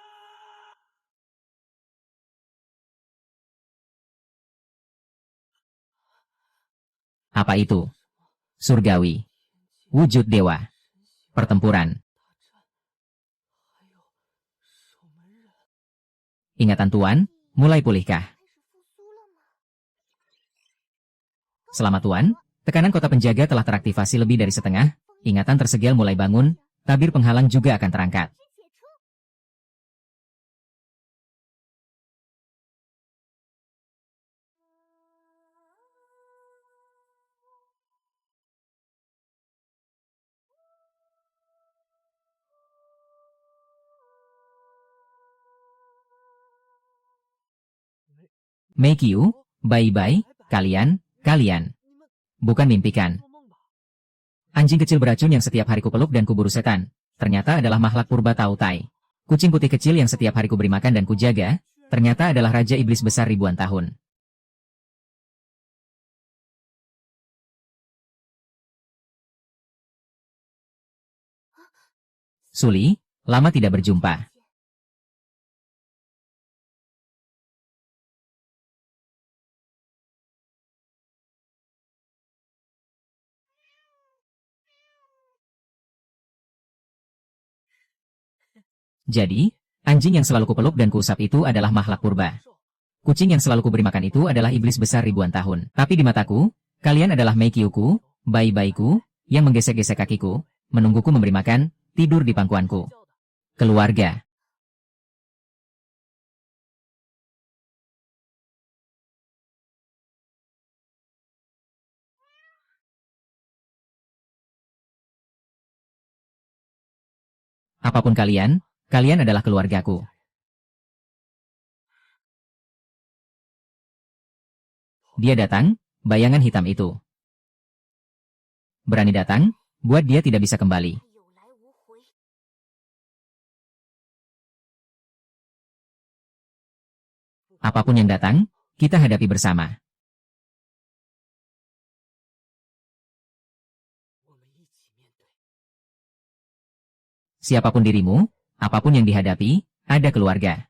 Apa itu? Surgawi. Wujud dewa. Pertempuran. 还有守门人， Ingatan Tuan, mulai pulihkah? 开始复苏了吗？ Selamat Tuan, tekanan kota penjaga telah teraktivasi lebih dari setengah, ingatan tersegel mulai bangun, tabir penghalang juga akan terangkat. 是解除。 Meikyu, bye-bye, kalian. 你们 Bukan mimpikan. 做梦吧？ Anjing kecil beracun yang setiap hari kupeluk dan kuburu setan, ternyata adalah makhluk purba Tautai. Kucing putih kecil yang setiap hari kuberi makan dan kujaga, ternyata adalah raja iblis besar ribuan tahun. Suli, lama tidak berjumpa. Jadi, anjing yang selalu kupeluk dan kuusap itu adalah makhluk purba. Kucing yang selalu kuberi makan itu adalah iblis besar ribuan tahun. Tapi di mataku, kalian adalah Meikyuku, bayi-bayiku, yang menggesek-gesek kakiku, menungguku memberi makan, tidur di pangkuanku. Keluarga. Apapun kalian, kalian adalah keluargaku. Dia datang, bayangan hitam itu. Berani datang, buat dia tidak bisa kembali. 有来无回。 Apapun yang datang, kita hadapi bersama. 我们一起面对。 Siapapun dirimu, apapun yang dihadapi, ada keluarga.